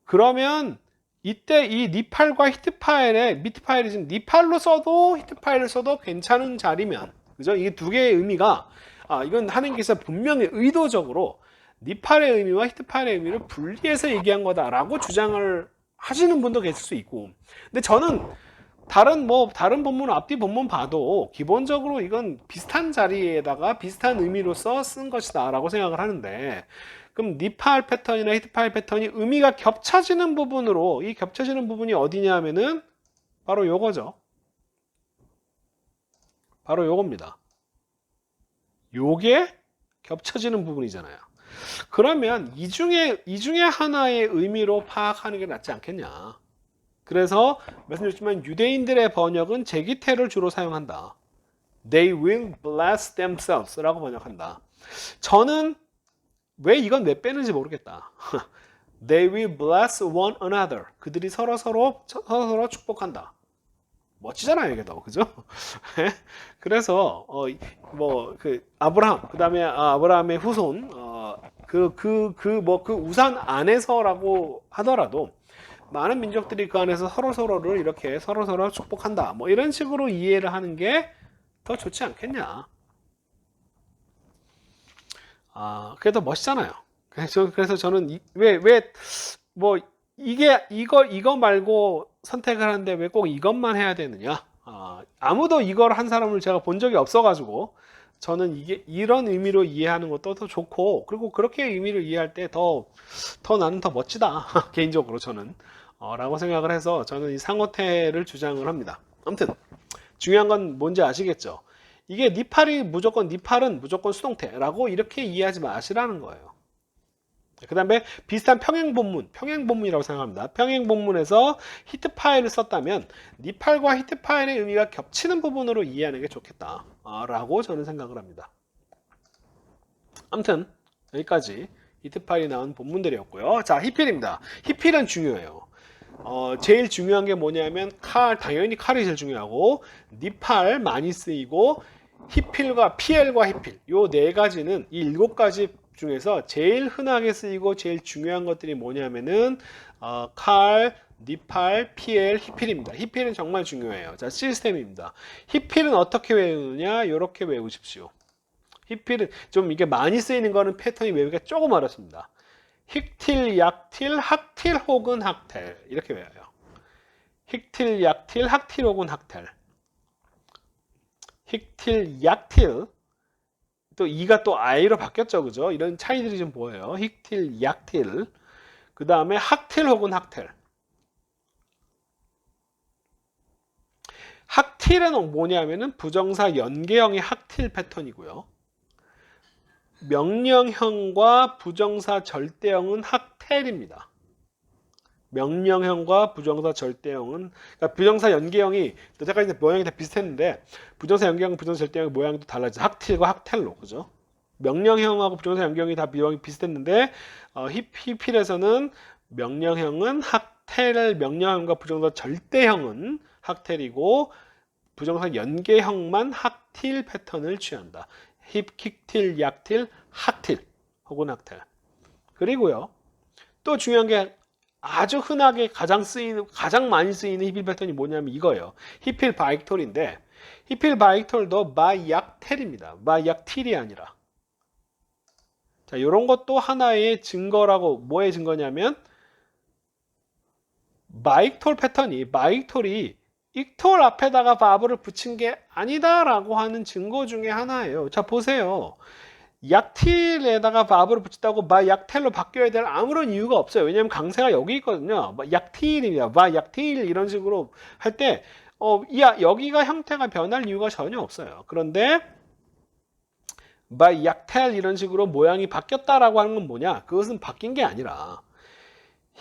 그러면 이때 이 니팔과 미트파일이 지금 니팔로 써도 히트파일을 써도 괜찮은 자리면, 그죠? 이게 두 개의 의미가, 이건 하나님께서 분명히 의도적으로 니팔의 의미와 히트파일의 의미를 분리해서 얘기한 거다라고 주장을 하시는 분도 계실 수 있고, 근데 저는 다른 본문, 앞뒤 본문 봐도 기본적으로 이건 비슷한 자리에다가 비슷한 의미로서 쓴 것이다 라고 생각을 하는데, 그럼 니팔 패턴이나 히트파일 패턴이 의미가 겹쳐지는 부분으로, 이 겹쳐지는 부분이 어디냐 하면은 바로 요거죠. 바로 요겁니다. 요게 겹쳐지는 부분이잖아요. 그러면 이 중에 하나의 의미로 파악하는 게 낫지 않겠냐. 그래서 말씀드렸지만 유대인들의 번역은 제기태를 주로 사용한다. They will bless themselves 라고 번역한다. 저는 이건 왜 빼는지 모르겠다. They will bless one another. 그들이 서로 축복한다. 멋지잖아요, 이게 더, 그죠? 그래서 아브라함, 그 다음에 아브라함의 후손, 그 우산 안에서라고 하더라도 많은 민족들이 그 안에서 서로를 이렇게 서로 축복한다. 뭐 이런 식으로 이해를 하는 게 더 좋지 않겠냐. 그게 더 멋있잖아요. 그래서 저는 이거 말고 선택을 하는데 왜 꼭 이것만 해야 되느냐. 아무도 이걸 한 사람을 제가 본 적이 없어가지고 저는 이런 의미로 이해하는 것도 더 좋고, 그리고 그렇게 의미를 이해할 때 나는 더 멋지다. 개인적으로 저는 라고 생각을 해서 저는 이 상호태를 주장을 합니다. 아무튼 중요한 건 뭔지 아시겠죠? 이게 니팔은 무조건 수동태라고 이렇게 이해하지 마시라는 거예요. 그 다음에 비슷한 평행본문이라고 생각합니다. 평행본문에서 히트 파일을 썼다면 니팔과 히트 파일의 의미가 겹치는 부분으로 이해하는 게 좋겠다 라고 저는 생각을 합니다. 아무튼 여기까지 히트 파일이 나온 본문들이었고요. 자, 히필입니다. 히필은 중요해요. 제일 중요한 게 뭐냐면 당연히 칼이 제일 중요하고 니팔 많이 쓰이고 히필과 PL과 히필 요 네 가지는 이 7가지 중에서 제일 흔하게 쓰이고 제일 중요한 것들이 뭐냐면은 칼, 니팔, PL, 히필입니다. 히필은 정말 중요해요. 자, 시스템입니다. 히필은 어떻게 외우느냐? 이렇게 외우십시오. 히필은 좀 이게 많이 쓰이는 거는 패턴이 외우기가 조금 어렵습니다. 힉틸, 약틸, 학틸 혹은 학텔 이렇게 외워요. 힉틸, 약틸, 학틸 혹은 학텔. 힉틸, 약틸 또 이가 또 I로 바뀌었죠, 그죠? 이런 차이들이 좀 보여요. 힉틸, 약틸. 그 다음에 학틸 혹은 학텔. 학틸은 뭐냐면은 부정사 연계형의 학틸 패턴이고요. 명령형과 부정사 절대형은 학텔입니다. 명령형과 부정사 절대형은 그러니까 부정사 연계형이 여태까지 모양이 다 비슷했는데 부정사 연계형, 부정사 절대형의 모양도 달라져. 학틸과 학텔로, 그죠? 명령형하고 부정사 연계형이 다 모양이 비슷했는데 히필에서는 명령형은 학텔, 명령형과 부정사 절대형은 학텔이고 부정사 연계형만 학틸 패턴을 취한다. 힉틸, 약틸, 학틸 혹은 학텔. 그리고요. 또 중요한 게 아주 흔하게 가장 많이 쓰이는 히필 패턴이 뭐냐면 이거예요. 히필 바이톨인데 히필 바이톨도 마약텔입니다. 마약틸이 아니라. 자, 이런 것도 하나의 증거라고 뭐의 증거냐면 바이톨이 익톨 앞에다가 바브를 붙인 게 아니다라고 하는 증거 중에 하나예요. 자, 보세요. 약틸에다가 바브를 붙였다고 마약텔로 바뀌어야 될 아무런 이유가 없어요. 왜냐하면 강세가 여기 있거든요. 약틸입니다. 마약틸 이런 식으로 할 때 여기가 형태가 변할 이유가 전혀 없어요. 그런데 마약텔 이런 식으로 모양이 바뀌었다라고 하는 건 뭐냐? 그것은 바뀐 게 아니라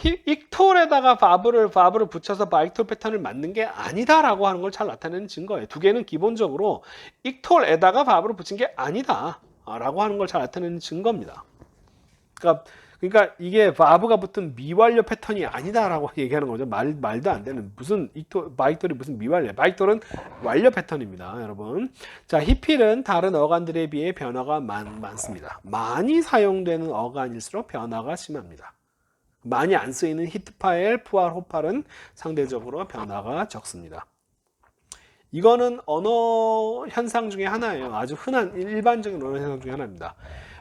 익톨에다가 바브를 붙여서 바익톨 패턴을 만든 게 아니다라고 하는 걸 잘 나타내는 증거예요. 두 개는 기본적으로 익톨에다가 바브를 붙인 게 아니다 라고 하는 걸 잘 나타내는 증거입니다. 그러니까 이게 바브가 붙은 미완료 패턴이 아니다라고 얘기하는 거죠. 말도 안 되는 무슨 바익톨이 무슨 미완료? 바익톨은 완료 패턴입니다, 여러분. 자, 히필은 다른 어간들에 비해 변화가 많습니다. 많이 사용되는 어간일수록 변화가 심합니다. 많이 안 쓰이는 히트파일, 푸알, 호팔은 상대적으로 변화가 적습니다. 이거는 언어 현상 중에 하나예요. 아주 흔한 일반적인 언어 현상 중에 하나입니다.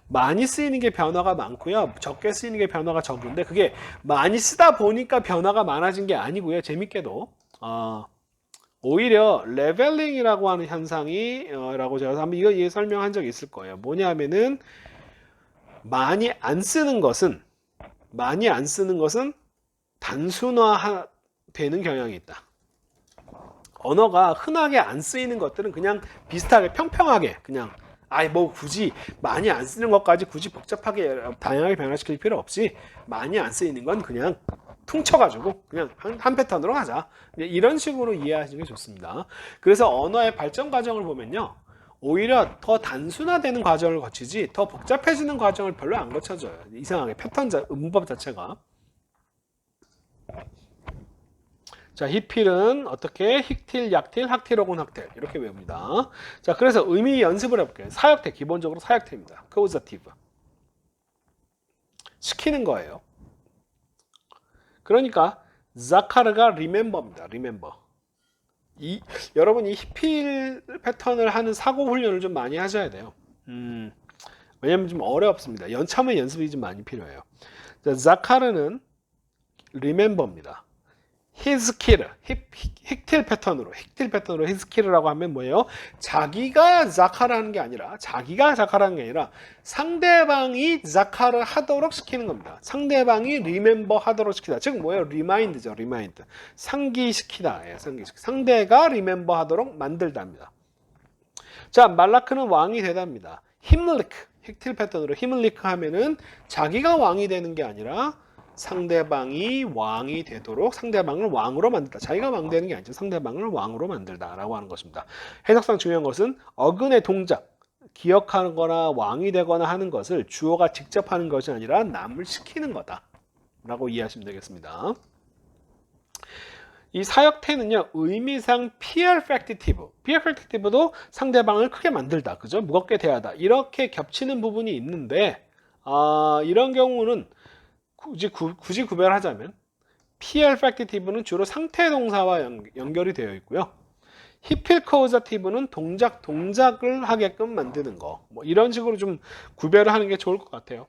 많이 쓰이는 게 변화가 많고요. 적게 쓰이는 게 변화가 적은데 그게 많이 쓰다 보니까 변화가 많아진 게 아니고요. 재밌게도 오히려 레벨링이라고 하는 현상이 라고 제가 한번 이거 설명한 적이 있을 거예요. 뭐냐면은 많이 안 쓰는 것은 단순화 되는 경향이 있다. 언어가 흔하게 안 쓰이는 것들은 그냥 비슷하게 평평하게 그냥 뭐 굳이 많이 안 쓰는 것까지 굳이 복잡하게 다양하게 변화시킬 필요 없이 많이 안 쓰이는 건 그냥 퉁쳐가지고 그냥 한 패턴으로 가자. 이런 식으로 이해하시는 게 좋습니다. 그래서 언어의 발전 과정을 보면요. 오히려 더 단순화되는 과정을 거치지 더 복잡해지는 과정을 별로 안 거쳐줘요. 이상하게 문법 자체가. 자, 히필은 어떻게? 힉틸, 약틸, 학틸 혹은 학텔 이렇게 외웁니다. 자, 그래서 의미 연습을 해볼게요. 사역태, 기본적으로 사역태입니다. causative. 시키는 거예요. 그러니까 자카르가 remember입니다. remember. 여러분 이 히필 패턴을 하는 사고 훈련을 좀 많이 하셔야 돼요. 왜냐면 좀 어렵습니다. 처음에 연습이 좀 많이 필요해요. 자, 자카르는 remember입니다. his kid, 힉틸 패턴으로 his kid라고 하면 뭐예요? 자기가 자카라는 게 아니라 상대방이 자카를 하도록 시키는 겁니다. 상대방이 remember 하도록 시키다. 즉 뭐예요? remind죠. remind. 상기시키다. 예, 상대가 remember 하도록 만들답니다. 자, 말라크는 왕이 되답니다. 힘리크, 힉틸 패턴으로 힘리크 하면은 자기가 왕이 되는 게 아니라 상대방이 왕이 되도록 상대방을 왕으로 만들다. 자기가 왕 되는 게 아니죠. 상대방을 왕으로 만들다라고 하는 것입니다. 해석상 중요한 것은 어근의 동작, 기억하거나 왕이 되거나 하는 것을 주어가 직접 하는 것이 아니라 남을 시키는 거다라고 이해하시면 되겠습니다. 이 사역태는요, 의미상 perfective도 상대방을 크게 만들다, 그죠? 무겁게 대하다. 이렇게 겹치는 부분이 있는데, 이런 경우는 굳이 구별하자면 perfective는 주로 상태 동사와 연결이 되어 있고요. 히필 카우자티브는 동작을 하게끔 만드는 거. 뭐 이런 식으로 좀 구별을 하는 게 좋을 것 같아요.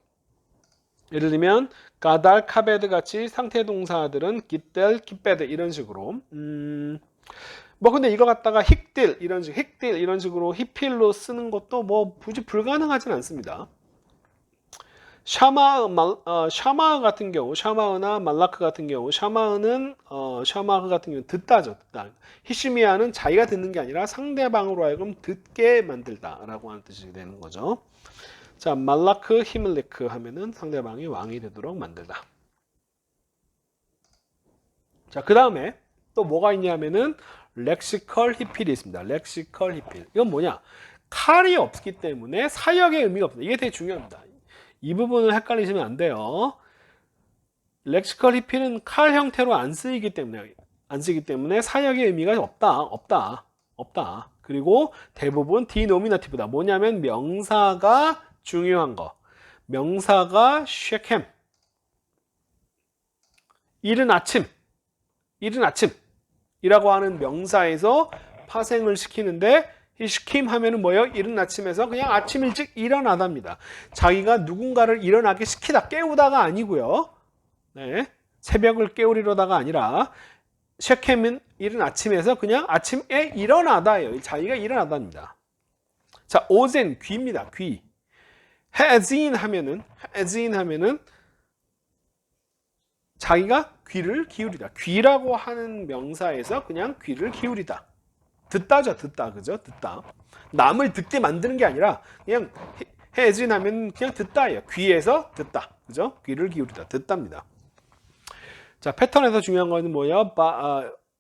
예를 들면 가달, 카베드 같이 상태 동사들은 깃델, 깃베드 이런 식으로. 뭐 근데 이거 갖다가 힉딜 이런 식으로 히필로 쓰는 것도 뭐 굳이 불가능하진 않습니다. 샤마흐 같은 경우, 샤마흐나 말라크 같은 경우, 샤마흐 같은 경우 듣다죠. 듣다. 히시미아는 자기가 듣는 게 아니라 상대방으로 하여금 듣게 만들다라고 하는 뜻이 되는 거죠. 자, 말라크, 히밀리크 하면은 상대방이 왕이 되도록 만들다. 자, 그 다음에 또 뭐가 있냐면은 렉시컬 히필이 있습니다. 렉시컬 히필. 이건 뭐냐? 칼이 없기 때문에 사역의 의미가 없습니다. 이게 되게 중요합니다. 이 부분을 헷갈리시면 안 돼요. 렉시컬 히필은 칼 형태로 안 쓰이기 때문에 사역의 의미가 없다. 그리고 대부분 디노미나티브다. 뭐냐면 명사가 중요한 거. 명사가 쉐켐. 이른 아침이라고 하는 명사에서 파생을 시키는데 이 시킴 하면은 뭐예요? 이른 아침에서 그냥 아침 일찍 일어나답니다. 자기가 누군가를 일어나게 시키다, 깨우다가 아니고요. 네, 새벽을 깨우리로다가 아니라 쉐켐은 이른 아침에서 그냥 아침에 일어나다예요. 자기가 일어나답니다. 자, 오젠 귀입니다. 귀. 헤진 하면은 자기가 귀를 기울이다. 귀라고 하는 명사에서 그냥 귀를 기울이다. 듣다죠, 듣다, 그죠? 듣다. 남을 듣게 만드는 게 아니라 그냥 해진하면 그냥 듣다예요. 귀에서 듣다, 그죠? 귀를 기울이다, 듣답니다. 자, 패턴에서 중요한 거는 뭐예요?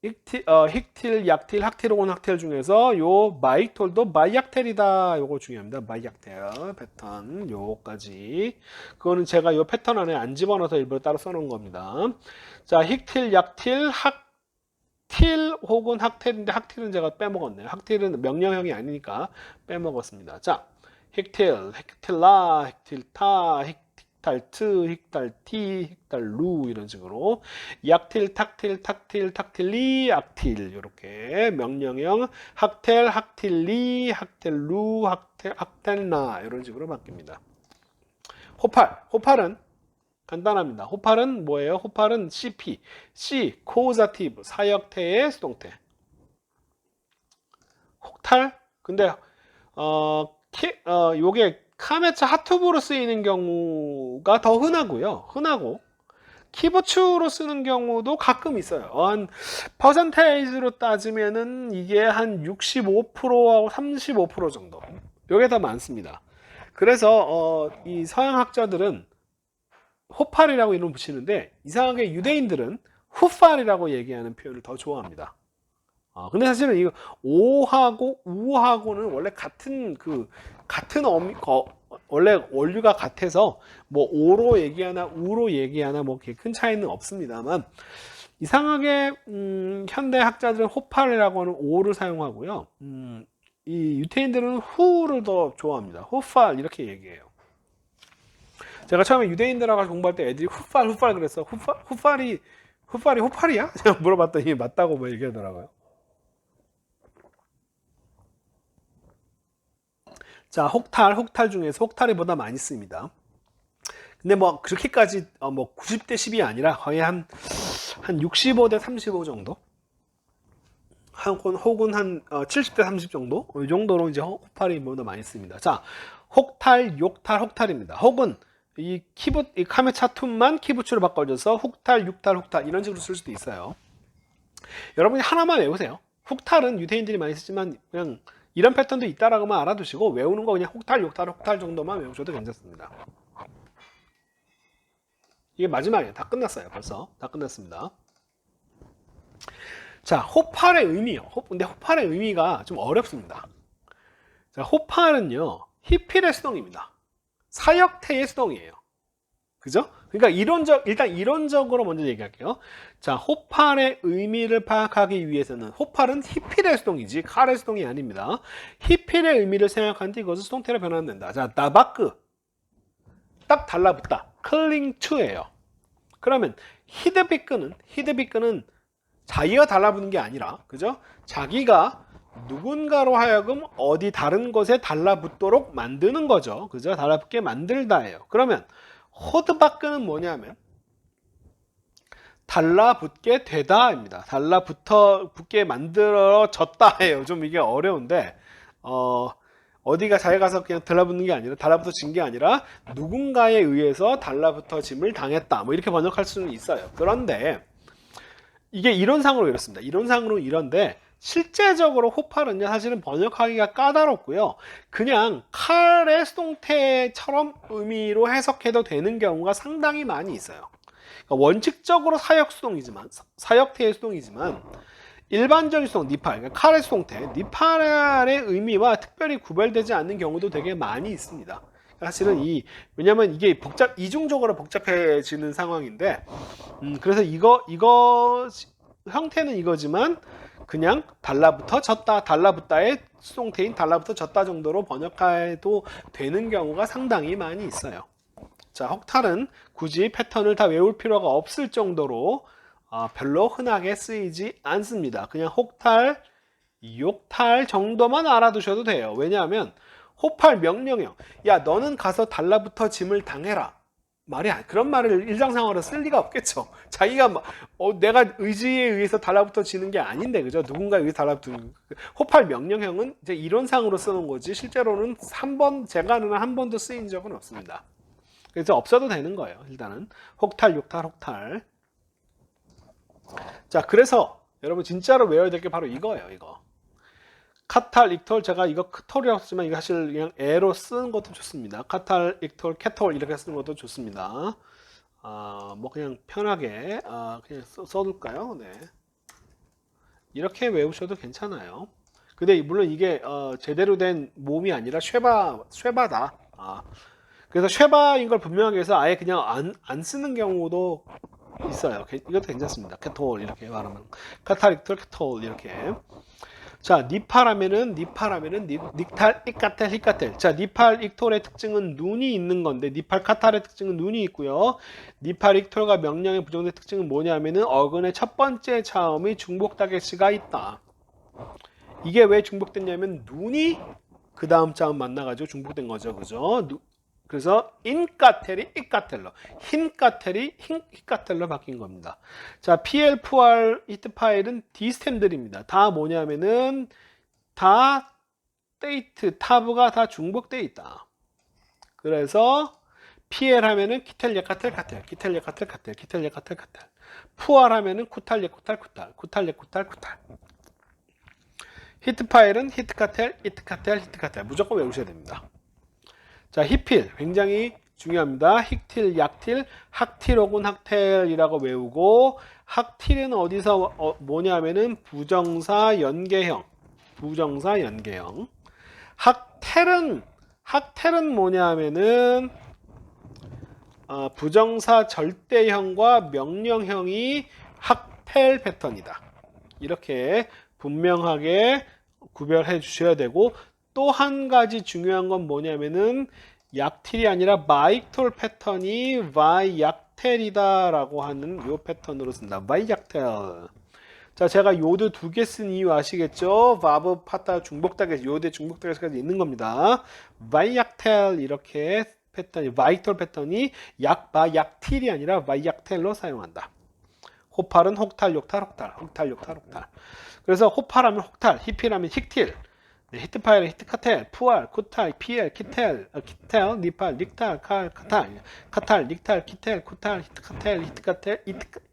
힉틸, 약틸, 학틸, 학틸 중에서 요 마이톨도 마이약텔이다. 요거 중요합니다. 마이약텔 패턴 요거까지. 그거는 제가 요 패턴 안에 안 집어넣어서 일부러 따로 써놓은 겁니다. 자, 힉틸, 약틸, 틸 혹은 학틸인데 학틸은 제가 빼먹었네요. 학틸은 명령형이 아니니까 빼먹었습니다. 자, 힉틸, 힉틸라, 힉틸타, 힉탈트, 힉탈티, 힉탈루 이런 식으로 약틸, 탁틸, 탁틸리, 악틸 이렇게 명령형 학텔, 학틸리, 학텔루, 학텔나 이런 식으로 바뀝니다. 호팔은 간단합니다. 호팔은 뭐예요? 호팔은 CP, C, 코자티브, 사역태의 수동태. 혹탈? 근데 요게 카메차 하투브로 쓰이는 경우가 더 흔하고 키부츠로 쓰는 경우도 가끔 있어요. 한 퍼센테이지로 따지면은 이게 한 65%하고 35% 정도. 요게 더 많습니다. 그래서 이 서양 학자들은 호팔이라고 이름을 붙이는데 이상하게 유대인들은 후팔이라고 얘기하는 표현을 더 좋아합니다. 근데 사실은 이거 오하고 우하고는 원래 같은 원래 원류가 같아서 뭐 오로 얘기하나 우로 얘기하나 뭐 그렇게 큰 차이는 없습니다만 이상하게 현대 학자들은 호팔이라고 하는 오를 사용하고요. 이 유태인들은 후를 더 좋아합니다. 후팔 이렇게 얘기해요. 제가 처음에 유대인들하고 공부할 때 애들이 후팔 그랬어. 후팔이 호팔이야? 제가 물어봤더니 맞다고 뭐 얘기하더라고요. 자, 혹탈 중에서 혹탈이 보다 많이 쓰입니다. 근데 뭐 그렇게까지 뭐 90대 10이 아니라 거의 한 한 65대 35 정도? 혹은 한 70대 30 정도? 이 정도로 이제 호팔이 뭐더 많이 씁니다. 자, 혹탈, 욕탈, 혹탈입니다. 혹은 이 카메차툼만 키부츠로 바꿔줘서 혹탈, 육탈, 혹탈 이런 식으로 쓸 수도 있어요. 여러분이 하나만 외우세요. 혹탈은 유대인들이 많이 쓰지만 그냥 이런 패턴도 있다라고만 알아두시고 외우는 거 그냥 혹탈, 욕탈, 혹탈 정도만 외우셔도 괜찮습니다. 이게 마지막이에요. 다 끝났어요. 벌써 다 끝났습니다. 자, 호팔의 의미요. 근데 호팔의 의미가 좀 어렵습니다. 자, 호팔은요, 히필의 수동입니다. 사역태의 수동이에요. 그죠? 그러니까 일단 이론적으로 먼저 얘기할게요. 자, 호팔의 의미를 파악하기 위해서는 호팔은 히필의 수동이지 칼의 수동이 아닙니다. 히필의 의미를 생각한 뒤 이것을 수동태로 변환된다. 자, 나바크 딱 달라붙다. 클링 투예요. 그러면 히드비크는 자기가 달라붙는 게 아니라, 그죠? 자기가 누군가로 하여금 어디 다른 것에 달라붙도록 만드는 거죠. 그죠? 달라붙게 만들다예요. 그러면 호드바크는 뭐냐면 달라붙게 되다입니다. 달라붙게 만들어졌다예요. 좀 이게 어려운데 어디가 잘 가서 그냥 달라붙는 게 아니라 달라붙어진 게 아니라 누군가에 의해서 달라붙어짐을 당했다. 뭐 이렇게 번역할 수는 있어요. 그런데 이게 이론상으로 이렇습니다. 이론상으로 이런데 실제적으로 호팔은요 사실은 번역하기가 까다롭고요. 그냥 칼의 수동태처럼 의미로 해석해도 되는 경우가 상당히 많이 있어요. 그러니까 원칙적으로 사역태의 수동이지만 일반적인 수동 니팔, 그러니까 칼의 수동태 니팔의 의미와 특별히 구별되지 않는 경우도 되게 많이 있습니다. 사실은 왜냐면 이게 이중적으로 복잡해지는 상황인데 그래서 이거 형태는 이거지만 그냥 달라붙어졌다, 달라붙다의 수동태인 달라붙어졌다 정도로 번역해도 되는 경우가 상당히 많이 있어요. 자, 혹탈은 굳이 패턴을 다 외울 필요가 없을 정도로 별로 흔하게 쓰이지 않습니다. 그냥 혹탈, 욕탈 정도만 알아두셔도 돼요. 왜냐하면 호팔 명령형, 야 너는 가서 달라붙어 짐을 당해라, 그런 말을 일상생활로 쓸 리가 없겠죠. 자기가 내가 의지에 의해서 달라붙어지는 게 아닌데, 그죠? 누군가에 의해서 달라붙는 호팔 명령형은 이제 이론상으로 쓰는 거지 실제로는 제가 아는 한 번도 쓰인 적은 없습니다. 그래서 없어도 되는 거예요. 일단은 혹탈, 욕탈, 혹탈. 자, 그래서 여러분 진짜로 외워야 될 게 바로 이거예요. 이거 카탈, 익톨, 제가 이거 크톨이라고 쓰지만 이거 사실 그냥 에로 쓰는 것도 좋습니다. 카탈, 익톨, 캐톨 이렇게 쓰는 것도 좋습니다. 뭐 그냥 편하게 그냥 써둘까요? 네. 이렇게 외우셔도 괜찮아요. 근데 물론 이게 제대로 된 모음이 아니라 쉐바다. 그래서 쉐바인 걸 분명하게 해서 아예 그냥 안 쓰는 경우도 있어요. 이것도 괜찮습니다. 캐톨 이렇게 말하면 카탈, 익톨, 캐톨 이렇게. 자, 니팔하면은 닉탈, 익카텔, 히카텔. 자, 니팔, 익톨의 특징은 눈이 있는 건데 니팔, 카탈의 특징은 눈이 있고요. 니팔, 익톨과 명령의 부정된 특징은 뭐냐면은 어근의 첫 번째 차음이 중복 타겟시가 있다. 이게 왜 중복됐냐면 눈이 그 다음 차음 만나가지고 중복된 거죠, 그죠? 그래서 인카텔이 이카텔러, 흰카텔이 히카텔러 바뀐 겁니다. 자, PL, FR, 히트파일은 디스템들입니다. 다 뭐냐면은 다 데이트, 타브가 다 중복되어 있다. 그래서 PL 하면은 키텔, 예카텔, 카텔, 키텔, 예카텔, 카텔, 키텔, 예카텔, 카텔. FR 하면은 쿠탈, 예쿠탈, 쿠탈, 쿠탈, 예쿠탈, 쿠탈. 히트파일은 히트카텔, 히트카텔, 히트카텔. 무조건 외우셔야 됩니다. 자, 히필 굉장히 중요합니다. 힉틸, 약틸, 학틸 혹은 학텔이라고 외우고 학틸은 어디서 뭐냐면은 부정사 연계형. 학텔은 뭐냐면은 부정사 절대형과 명령형이 학텔 패턴이다. 이렇게 분명하게 구별해 주셔야 되고 또 한 가지 중요한 건 뭐냐면은 약틸이 아니라 마이톨 패턴이 바이약텔이다 라고 하는 요 패턴으로 쓴다. 바이약텔. 자, 제가 요드 2개 쓴 이유 아시겠죠? 바브, 파타, 중복타겟, 요드 중복타겟까지 있는 겁니다. 바이약텔 이렇게 패턴이 바이톨 패턴이 약틸이 아니라 바이약텔로 사용한다. 호팔은 혹탈, 욕탈, 혹탈, 혹탈, 욕탈, 혹탈. 그래서 호팔하면 혹탈, 히필하면 힉틸, 네, 히트파일은 히트카텔, 푸알, 쿠탈, 피엘, 키텔, 키텔, 니팔, 닉탈, 칼, 카탈, 카탈, 닉탈, 키텔, 쿠탈, 히트카텔, 히트카텔,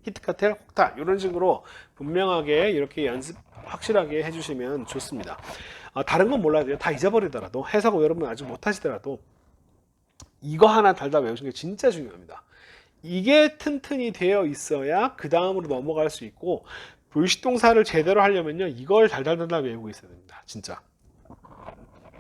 히트카텔, 혹탈. 이런 식으로 분명하게 이렇게 연습 확실하게 해주시면 좋습니다. 다른 건 몰라도 다 잊어버리더라도 해석 여러분 아직 못하시더라도 이거 하나 달다 외우시는 게 진짜 중요합니다. 이게 튼튼히 되어 있어야 그 다음으로 넘어갈 수 있고 불식동사를 제대로 하려면요 이걸 달달달달 외우고 있어야 됩니다. 진짜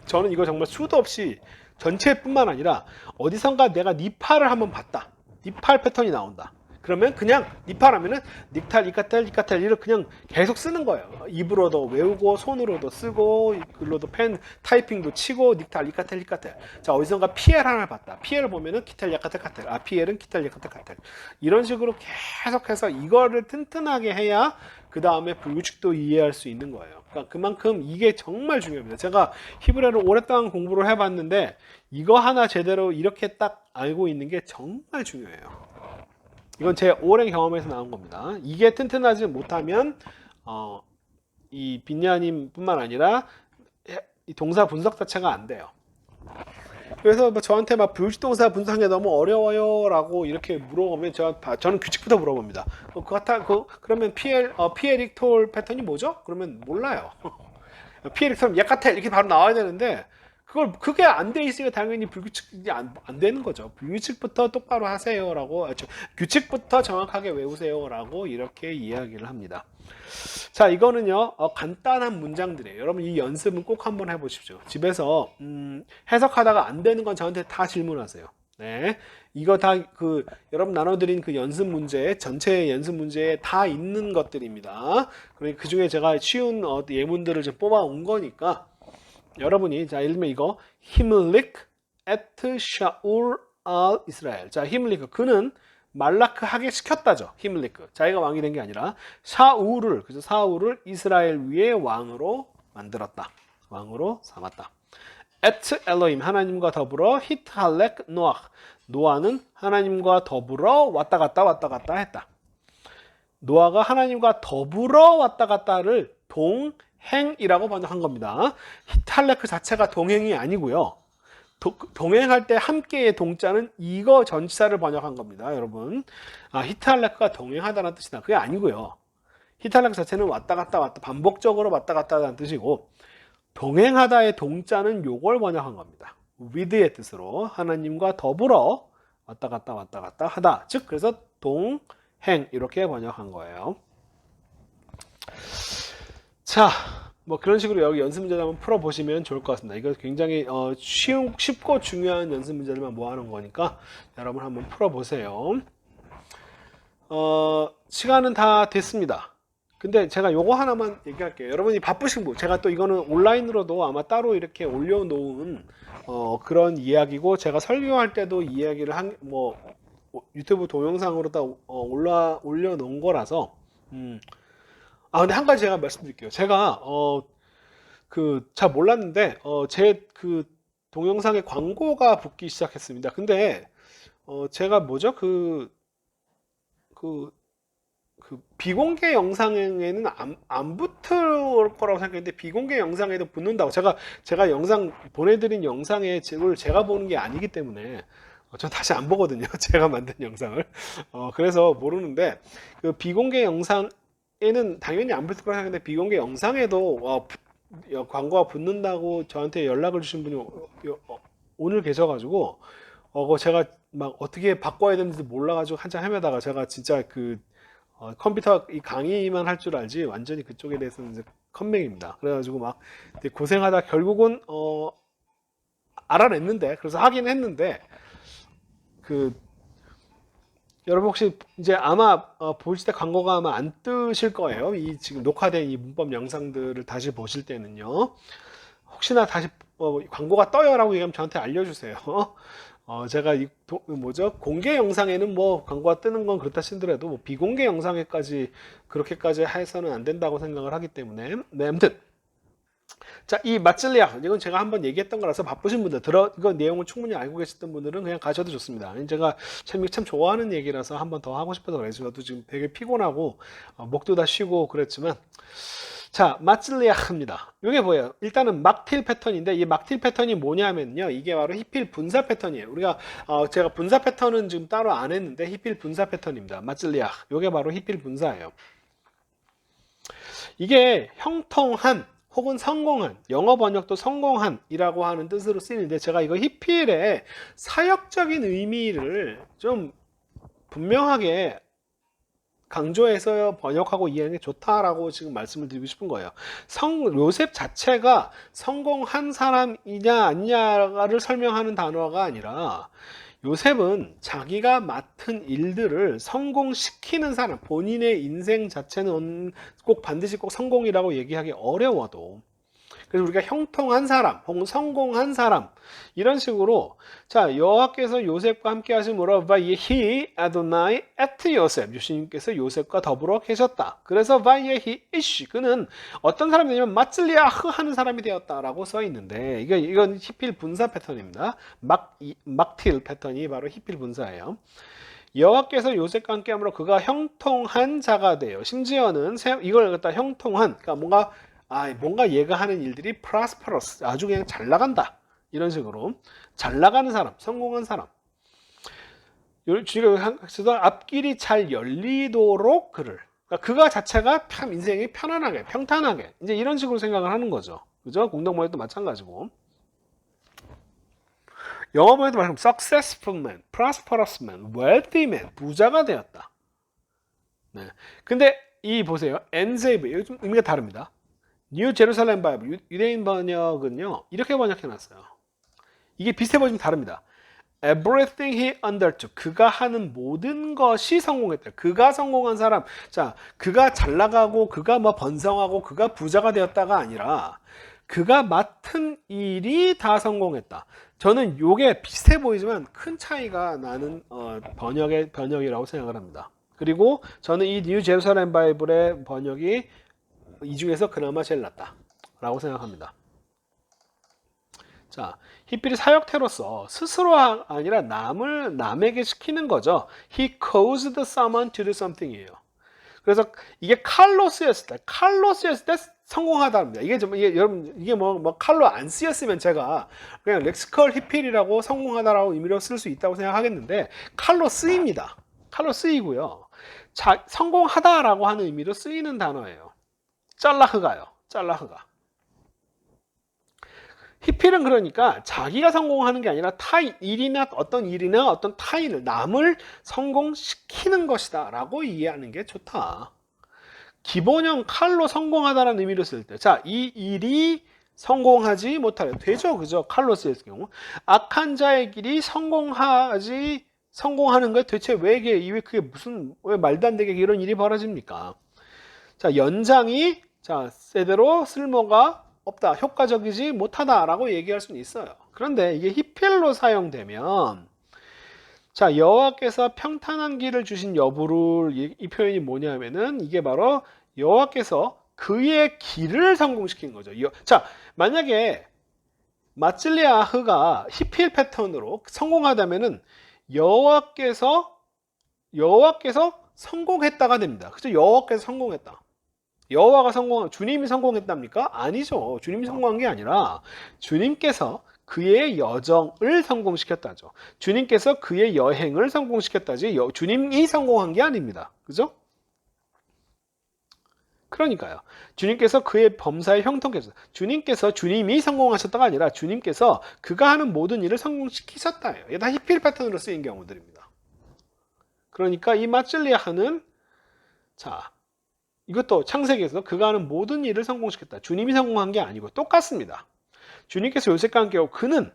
저는 이거 정말 수도 없이 전체뿐만 아니라 어디선가 내가 니팔을 한번 봤다. 니팔 패턴이 나온다. 그러면 그냥 니팔 하면은 닉탈, 이카텔, 이카텔 이를 그냥 계속 쓰는 거예요. 입으로도 외우고 손으로도 쓰고 글로도 펜 타이핑도 치고 닉탈, 이카텔, 이카텔. 자 어디선가 피엘 하나를 봤다. 피엘을 보면은 키텔, 야카텔, 카텔. 피엘은 키텔, 야카텔, 카텔. 이런 식으로 계속해서 이거를 튼튼하게 해야 그 다음에 불규칙도 이해할 수 있는 거예요. 그러니까 그만큼 이게 정말 중요합니다. 제가 히브리어를 오랫동안 공부를 해봤는데 이거 하나 제대로 이렇게 딱 알고 있는 게 정말 중요해요. 이건 제 오랜 경험에서 나온 겁니다. 이게 튼튼하지 못하면 이 빈야님 뿐만 아니라 이 동사 분석 자체가 안 돼요. 그래서 뭐 저한테 막 불식동사 분석이 너무 어려워요 라고 이렇게 물어보면 저는 규칙부터 물어봅니다. 그러면 피에릭톨 패턴이 뭐죠? 그러면 몰라요. 피에릭톨 야카텔 이렇게 바로 나와야 되는데 그게 안 돼 있으니까 당연히 불규칙이 안 되는 거죠. 불규칙부터 똑바로 하세요라고, 규칙부터 정확하게 외우세요라고 이렇게 이야기를 합니다. 자, 이거는요 간단한 문장들이에요. 여러분 이 연습은 꼭 한번 해보십시오. 집에서 해석하다가 안 되는 건 저한테 다 질문하세요. 네, 이거 다 여러분 나눠드린 그 연습 문제, 전체 연습 문제에 다 있는 것들입니다. 그러니까 그 중에 제가 쉬운 예문들을 좀 뽑아온 거니까. 여러분이 자 예를 들면 이거 히밀릭 에트 샤울 알 이스라엘. 자 히밀리크 그는 말라크 하게 시켰다죠. 히밀리크 자기가 왕이 된 게 아니라 샤울을 그래서 사울을 이스라엘 위에 왕으로 만들었다. 왕으로 삼았다. 에트 엘로임 하나님과 더불어 히트할렉 노아 노아는 하나님과 더불어 왔다 갔다 했다. 노아가 하나님과 더불어 왔다 갔다를 동행이라고 번역한 겁니다. 히탈레크 자체가 동행이 아니고요. 동행할 때 함께의 동자는 이거 전치사를 번역한 겁니다. 여러분 히탈레크가 동행하다는 뜻이다. 그게 아니고요. 히탈레크 자체는 왔다 갔다 반복적으로 왔다 갔다 하다는 뜻이고 동행하다의 동자는 요걸 번역한 겁니다. with의 뜻으로 하나님과 더불어 왔다 갔다 하다. 즉 그래서 동행 이렇게 번역한 거예요. 자, 뭐 그런 식으로 여기 연습 문제를 한번 풀어보시면 좋을 것 같습니다. 이거 굉장히 쉽고 중요한 연습 문제들만 모아놓은 거니까 여러분 한번 풀어보세요. 시간은 다 됐습니다. 근데 제가 요거 하나만 얘기할게요. 여러분이 바쁘신 분, 제가 또 이거는 온라인으로도 아마 따로 이렇게 올려놓은 그런 이야기고 제가 설교할 때도 이야기를 유튜브 동영상으로 다 올려놓은 거라서 근데 한 가지 제가 말씀드릴게요. 제가 잘 몰랐는데 제 동영상에 광고가 붙기 시작했습니다. 근데 제가 뭐죠? 비공개 영상에는 안 붙을 거라고 생각했는데 비공개 영상에도 붙는다고. 제가 영상 보내드린 영상에 제가 보는 게 아니기 때문에 전 다시 안 보거든요. 제가 만든 영상을. 그래서 모르는데 비공개 영상에는 당연히 안 붙을 거라 생각했는데 비공개 영상에도 광고가 붙는다고 저한테 연락을 주신 분이 오늘 계셔가지고 제가 막 어떻게 바꿔야 되는지 몰라가지고 한참 헤매다가 제가 진짜 컴퓨터 이 강의만 할 줄 알지 완전히 그쪽에 대해서는 이제 컴맹입니다. 그래가지고 막 되게 고생하다 결국은 알아냈는데 그래서 하긴 했는데 여러분 혹시 이제 아마 보실 때 광고가 아마 안 뜨실 거예요. 이 지금 녹화된 이 문법 영상들을 다시 보실 때는요. 혹시나 다시 광고가 떠요라고 얘기하면 저한테 알려주세요. 제가 공개 영상에는 뭐 광고가 뜨는 건 그렇다 치더라도 뭐 비공개 영상에까지 그렇게까지 해서는 안 된다고 생각을 하기 때문에 네, 아무튼 자, 이 마찔리아 이건 제가 한번 얘기했던 거라서 바쁘신 분들 이거 내용을 충분히 알고 계셨던 분들은 그냥 가셔도 좋습니다. 제가 참 좋아하는 얘기라서 한번 더 하고 싶어서 그래요. 저도 지금 되게 피곤하고 목도 다 쉬고 그랬지만 자, 마찔리아입니다. 이게 뭐예요? 일단은 막틸 패턴인데 이 막틸 패턴이 뭐냐면요. 이게 바로 히필 분사 패턴이에요. 우리가 제가 분사 패턴은 지금 따로 안 했는데 히필 분사 패턴입니다. 마찔리아. 이게 바로 히필 분사예요. 이게 형통한 혹은 성공한, 영어 번역도 성공한이라고 하는 뜻으로 쓰이는데 제가 이거 히필의 사역적인 의미를 좀 분명하게 강조해서 번역하고 이해하는 게 좋다라고 지금 말씀을 드리고 싶은 거예요. 요셉 자체가 성공한 사람이냐 아니냐를 설명하는 단어가 아니라 요셉은 자기가 맡은 일들을 성공시키는 사람, 본인의 인생 자체는 꼭 반드시 꼭 성공이라고 얘기하기 어려워도 그래서 우리가 형통한 사람 혹은 성공한 사람 이런 식으로 자 여호와께서 요셉과 함께 하심으로 바예히 아도나이 에트 요셉 주님께서 요셉과 더불어 계셨다. 그래서 바예히 이쉬 그는 어떤 사람이 되냐면 마찔리아흐 하는 사람이 되었다라고 써 있는데 이건 히필 분사 패턴입니다. 막틸 패턴이 바로 히필 분사예요. 여호와께서 요셉과 함께함으로 그가 형통한 자가 돼요. 심지어는 이걸 갖다 형통한 그러니까 뭔가 얘가 하는 일들이 prosperous 아주 그냥 잘 나간다 이런 식으로 잘 나가는 사람 성공한 사람 주님께서 앞길이 잘 열리도록 그러니까 그가 자체가 참 인생이 편안하게 평탄하게 이제 이런 식으로 생각을 하는 거죠. 그죠? 공동번역도 마찬가지고 영어 번역도 마찬가지고 successful man, prosperous man, wealthy man 부자가 되었다. 네. 근데 이 보세요 NZV 이거 좀 의미가 다릅니다. 뉴 제루살렘 바이블 유대인 번역은요 이렇게 번역해놨어요. 이게 비슷해 보이지만 다릅니다. Everything he undertook 그가 하는 모든 것이 성공했다. 그가 성공한 사람 자 그가 잘 나가고 그가 뭐 번성하고 그가 부자가 되었다가 아니라 그가 맡은 일이 다 성공했다. 저는 요게 비슷해 보이지만 큰 차이가 나는 번역이라고 생각을 합니다. 그리고 저는 이 뉴 제루살렘 바이블의 번역이 이 중에서 그나마 제일 낫다 라고 생각합니다. 자, 히필이 사역태로서 스스로가 아니라 남에게 시키는 거죠. He caused someone to do something 이에요. 그래서 이게 칼로 쓰였을 때 성공하다입니다. 여러분 이게 뭐 칼로 안 쓰였으면 제가 그냥 렉스컬 히필이라고 성공하다라고 의미로 쓸 수 있다고 생각하겠는데 칼로 쓰입니다. 칼로 쓰이고요. 성공하다라고 하는 의미로 쓰이는 단어예요. 짤라흐가요. 짤라흐가. 히필은 그러니까 자기가 성공하는 게 아니라 어떤 일이나 어떤 타인을 남을 성공시키는 것이다 라고 이해하는 게 좋다. 기본형 칼로 성공하다라는 의미로 쓸 때 자, 이 일이 성공하지 못하려 되죠. 그죠? 칼로 쓰일 경우 악한 자의 길이 성공하는 거에 대체 왜 말도 안 되게 이런 일이 벌어집니까? 자, 연장이 제대로 쓸모가 없다, 효과적이지 못하다라고 얘기할 수는 있어요. 그런데 이게 히필로 사용되면 자 여호와께서 평탄한 길을 주신 여부를 이 표현이 뭐냐면은 이게 바로 여호와께서 그의 길을 성공시킨 거죠. 자 만약에 마찔리아흐가 히필 패턴으로 성공하다면은 여호와께서 성공했다가 됩니다. 그죠? 여호와께서 성공했다. 주님이 성공했답니까? 아니죠. 주님이 성공한 게 아니라 주님께서 그의 여정을 성공시켰다죠. 주님께서 그의 여행을 성공시켰다지 주님이 성공한 게 아닙니다. 그죠? 그러니까요. 주님께서 그의 범사에 형통케 하셨다. 주님이 성공하셨다가 아니라 주님께서 그가 하는 모든 일을 성공시키셨다예요. 이게 다 히필 패턴으로 쓰인 경우들입니다. 그러니까 이 마찔리아는 이것도 창세기에서 그가 하는 모든 일을 성공시켰다. 주님이 성공한 게 아니고 똑같습니다. 주님께서 요셉과 함께하고 그는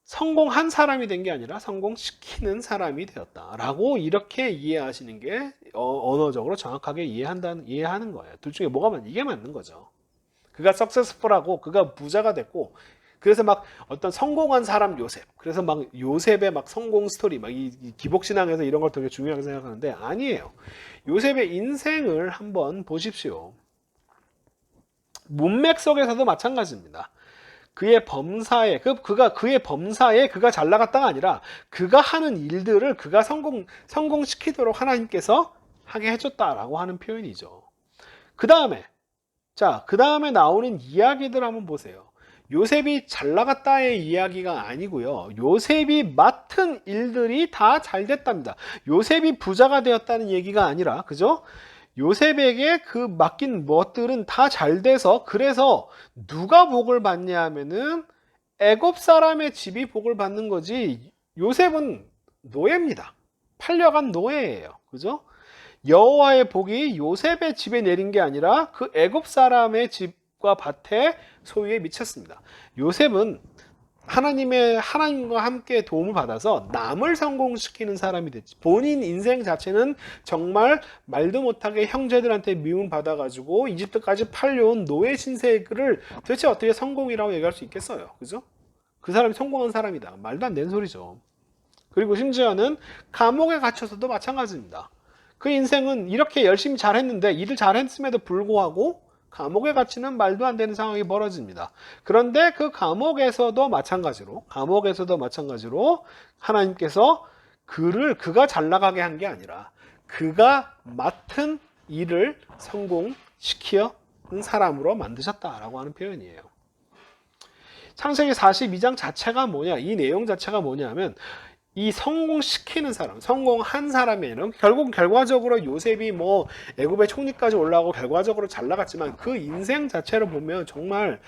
성공한 사람이 된 게 아니라 성공시키는 사람이 되었다라고 이렇게 이해하시는 게 언어적으로 정확하게 이해하는 거예요. 둘 중에 이게 맞는 거죠. 그가 석세스풀하고 그가 부자가 됐고 그래서 막 어떤 성공한 사람 요셉 그래서 막 요셉의 막 성공 스토리 이 기복신앙에서 이런 걸 되게 중요하게 생각하는데 아니에요. 요셉의 인생을 한번 보십시오. 문맥 속에서도 마찬가지입니다. 그의 범사에 그가 잘 나갔다가 아니라 그가 하는 일들을 그가 성공시키도록 하나님께서 하게 해줬다라고 하는 표현이죠. 그 다음에 나오는 이야기들 한번 보세요. 요셉이 잘 나갔다의 이야기가 아니고요. 요셉이 맡은 일들이 다 잘 됐답니다. 요셉이 부자가 되었다는 얘기가 아니라, 그죠? 요셉에게 그 맡긴 것들은 다 잘 돼서, 그래서 누가 복을 받냐 하면은 애굽 사람의 집이 복을 받는 거지, 요셉은 노예입니다. 팔려간 노예예요. 그죠? 여호와의 복이 요셉의 집에 내린 게 아니라 그 애굽 사람의 집과 밭에 소유에 미쳤습니다. 요셉은 하나님과 함께 도움을 받아서 남을 성공시키는 사람이 됐지. 본인 인생 자체는 정말 말도 못하게 형제들한테 미움 받아가지고 이집트까지 팔려온 노예 신세를 도대체 어떻게 성공이라고 얘기할 수 있겠어요? 그죠? 그 사람이 성공한 사람이다. 말도 안 되는 소리죠. 그리고 심지어는 감옥에 갇혀서도 마찬가지입니다. 그 인생은 이렇게 열심히 잘했는데, 일을 잘했음에도 불구하고 감옥에 갇히는 말도 안 되는 상황이 벌어집니다. 그런데 그 감옥에서도 마찬가지로 하나님께서 그가 잘 나가게 한 게 아니라 그가 맡은 일을 성공시키는 사람으로 만드셨다라고 하는 표현이에요. 창세기 42장 자체가 뭐냐, 이 내용 자체가 뭐냐면 이 성공시키는 사람, 성공한 사람이 아니라 결국 결과적으로 요셉이 뭐 애굽의 총리까지 올라가고 결과적으로 잘 나갔지만 그 인생 자체를 보면 정말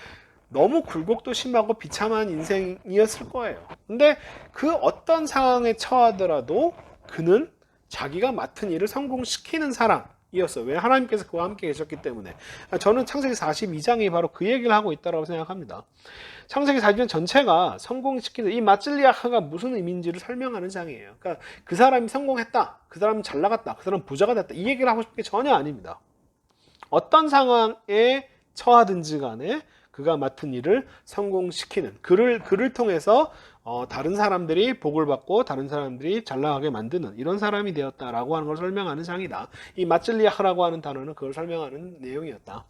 너무 굴곡도 심하고 비참한 인생이었을 거예요. 근데 그 어떤 상황에 처하더라도 그는 자기가 맡은 일을 성공시키는 사람이었어요. 왜? 하나님께서 그와 함께 계셨기 때문에. 저는 창세기 42장이 바로 그 얘기를 하고 있다고 생각합니다. 창세기 42장 전체가 성공시키는 이 마찔리아하가 무슨 의미인지를 설명하는 장이에요. 그러니까 그 사람이 성공했다, 그 사람이 잘 나갔다, 그 사람은 부자가 됐다, 이 얘기를 하고 싶은 게 전혀 아닙니다. 어떤 상황에 처하든지 간에 그가 맡은 일을 성공시키는, 그를 통해서 다른 사람들이 복을 받고 다른 사람들이 잘 나가게 만드는 이런 사람이 되었다라고 하는 걸 설명하는 장이다. 이 마찔리아하라고 하는 단어는 그걸 설명하는 내용이었다.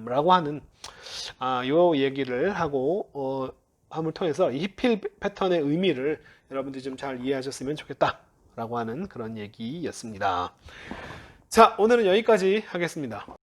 라고 하는 요 얘기를 하고 함을 통해서 이 히필 패턴의 의미를 여러분들이 좀 잘 이해하셨으면 좋겠다 라고 하는 그런 얘기였습니다. 자, 오늘은 여기까지 하겠습니다.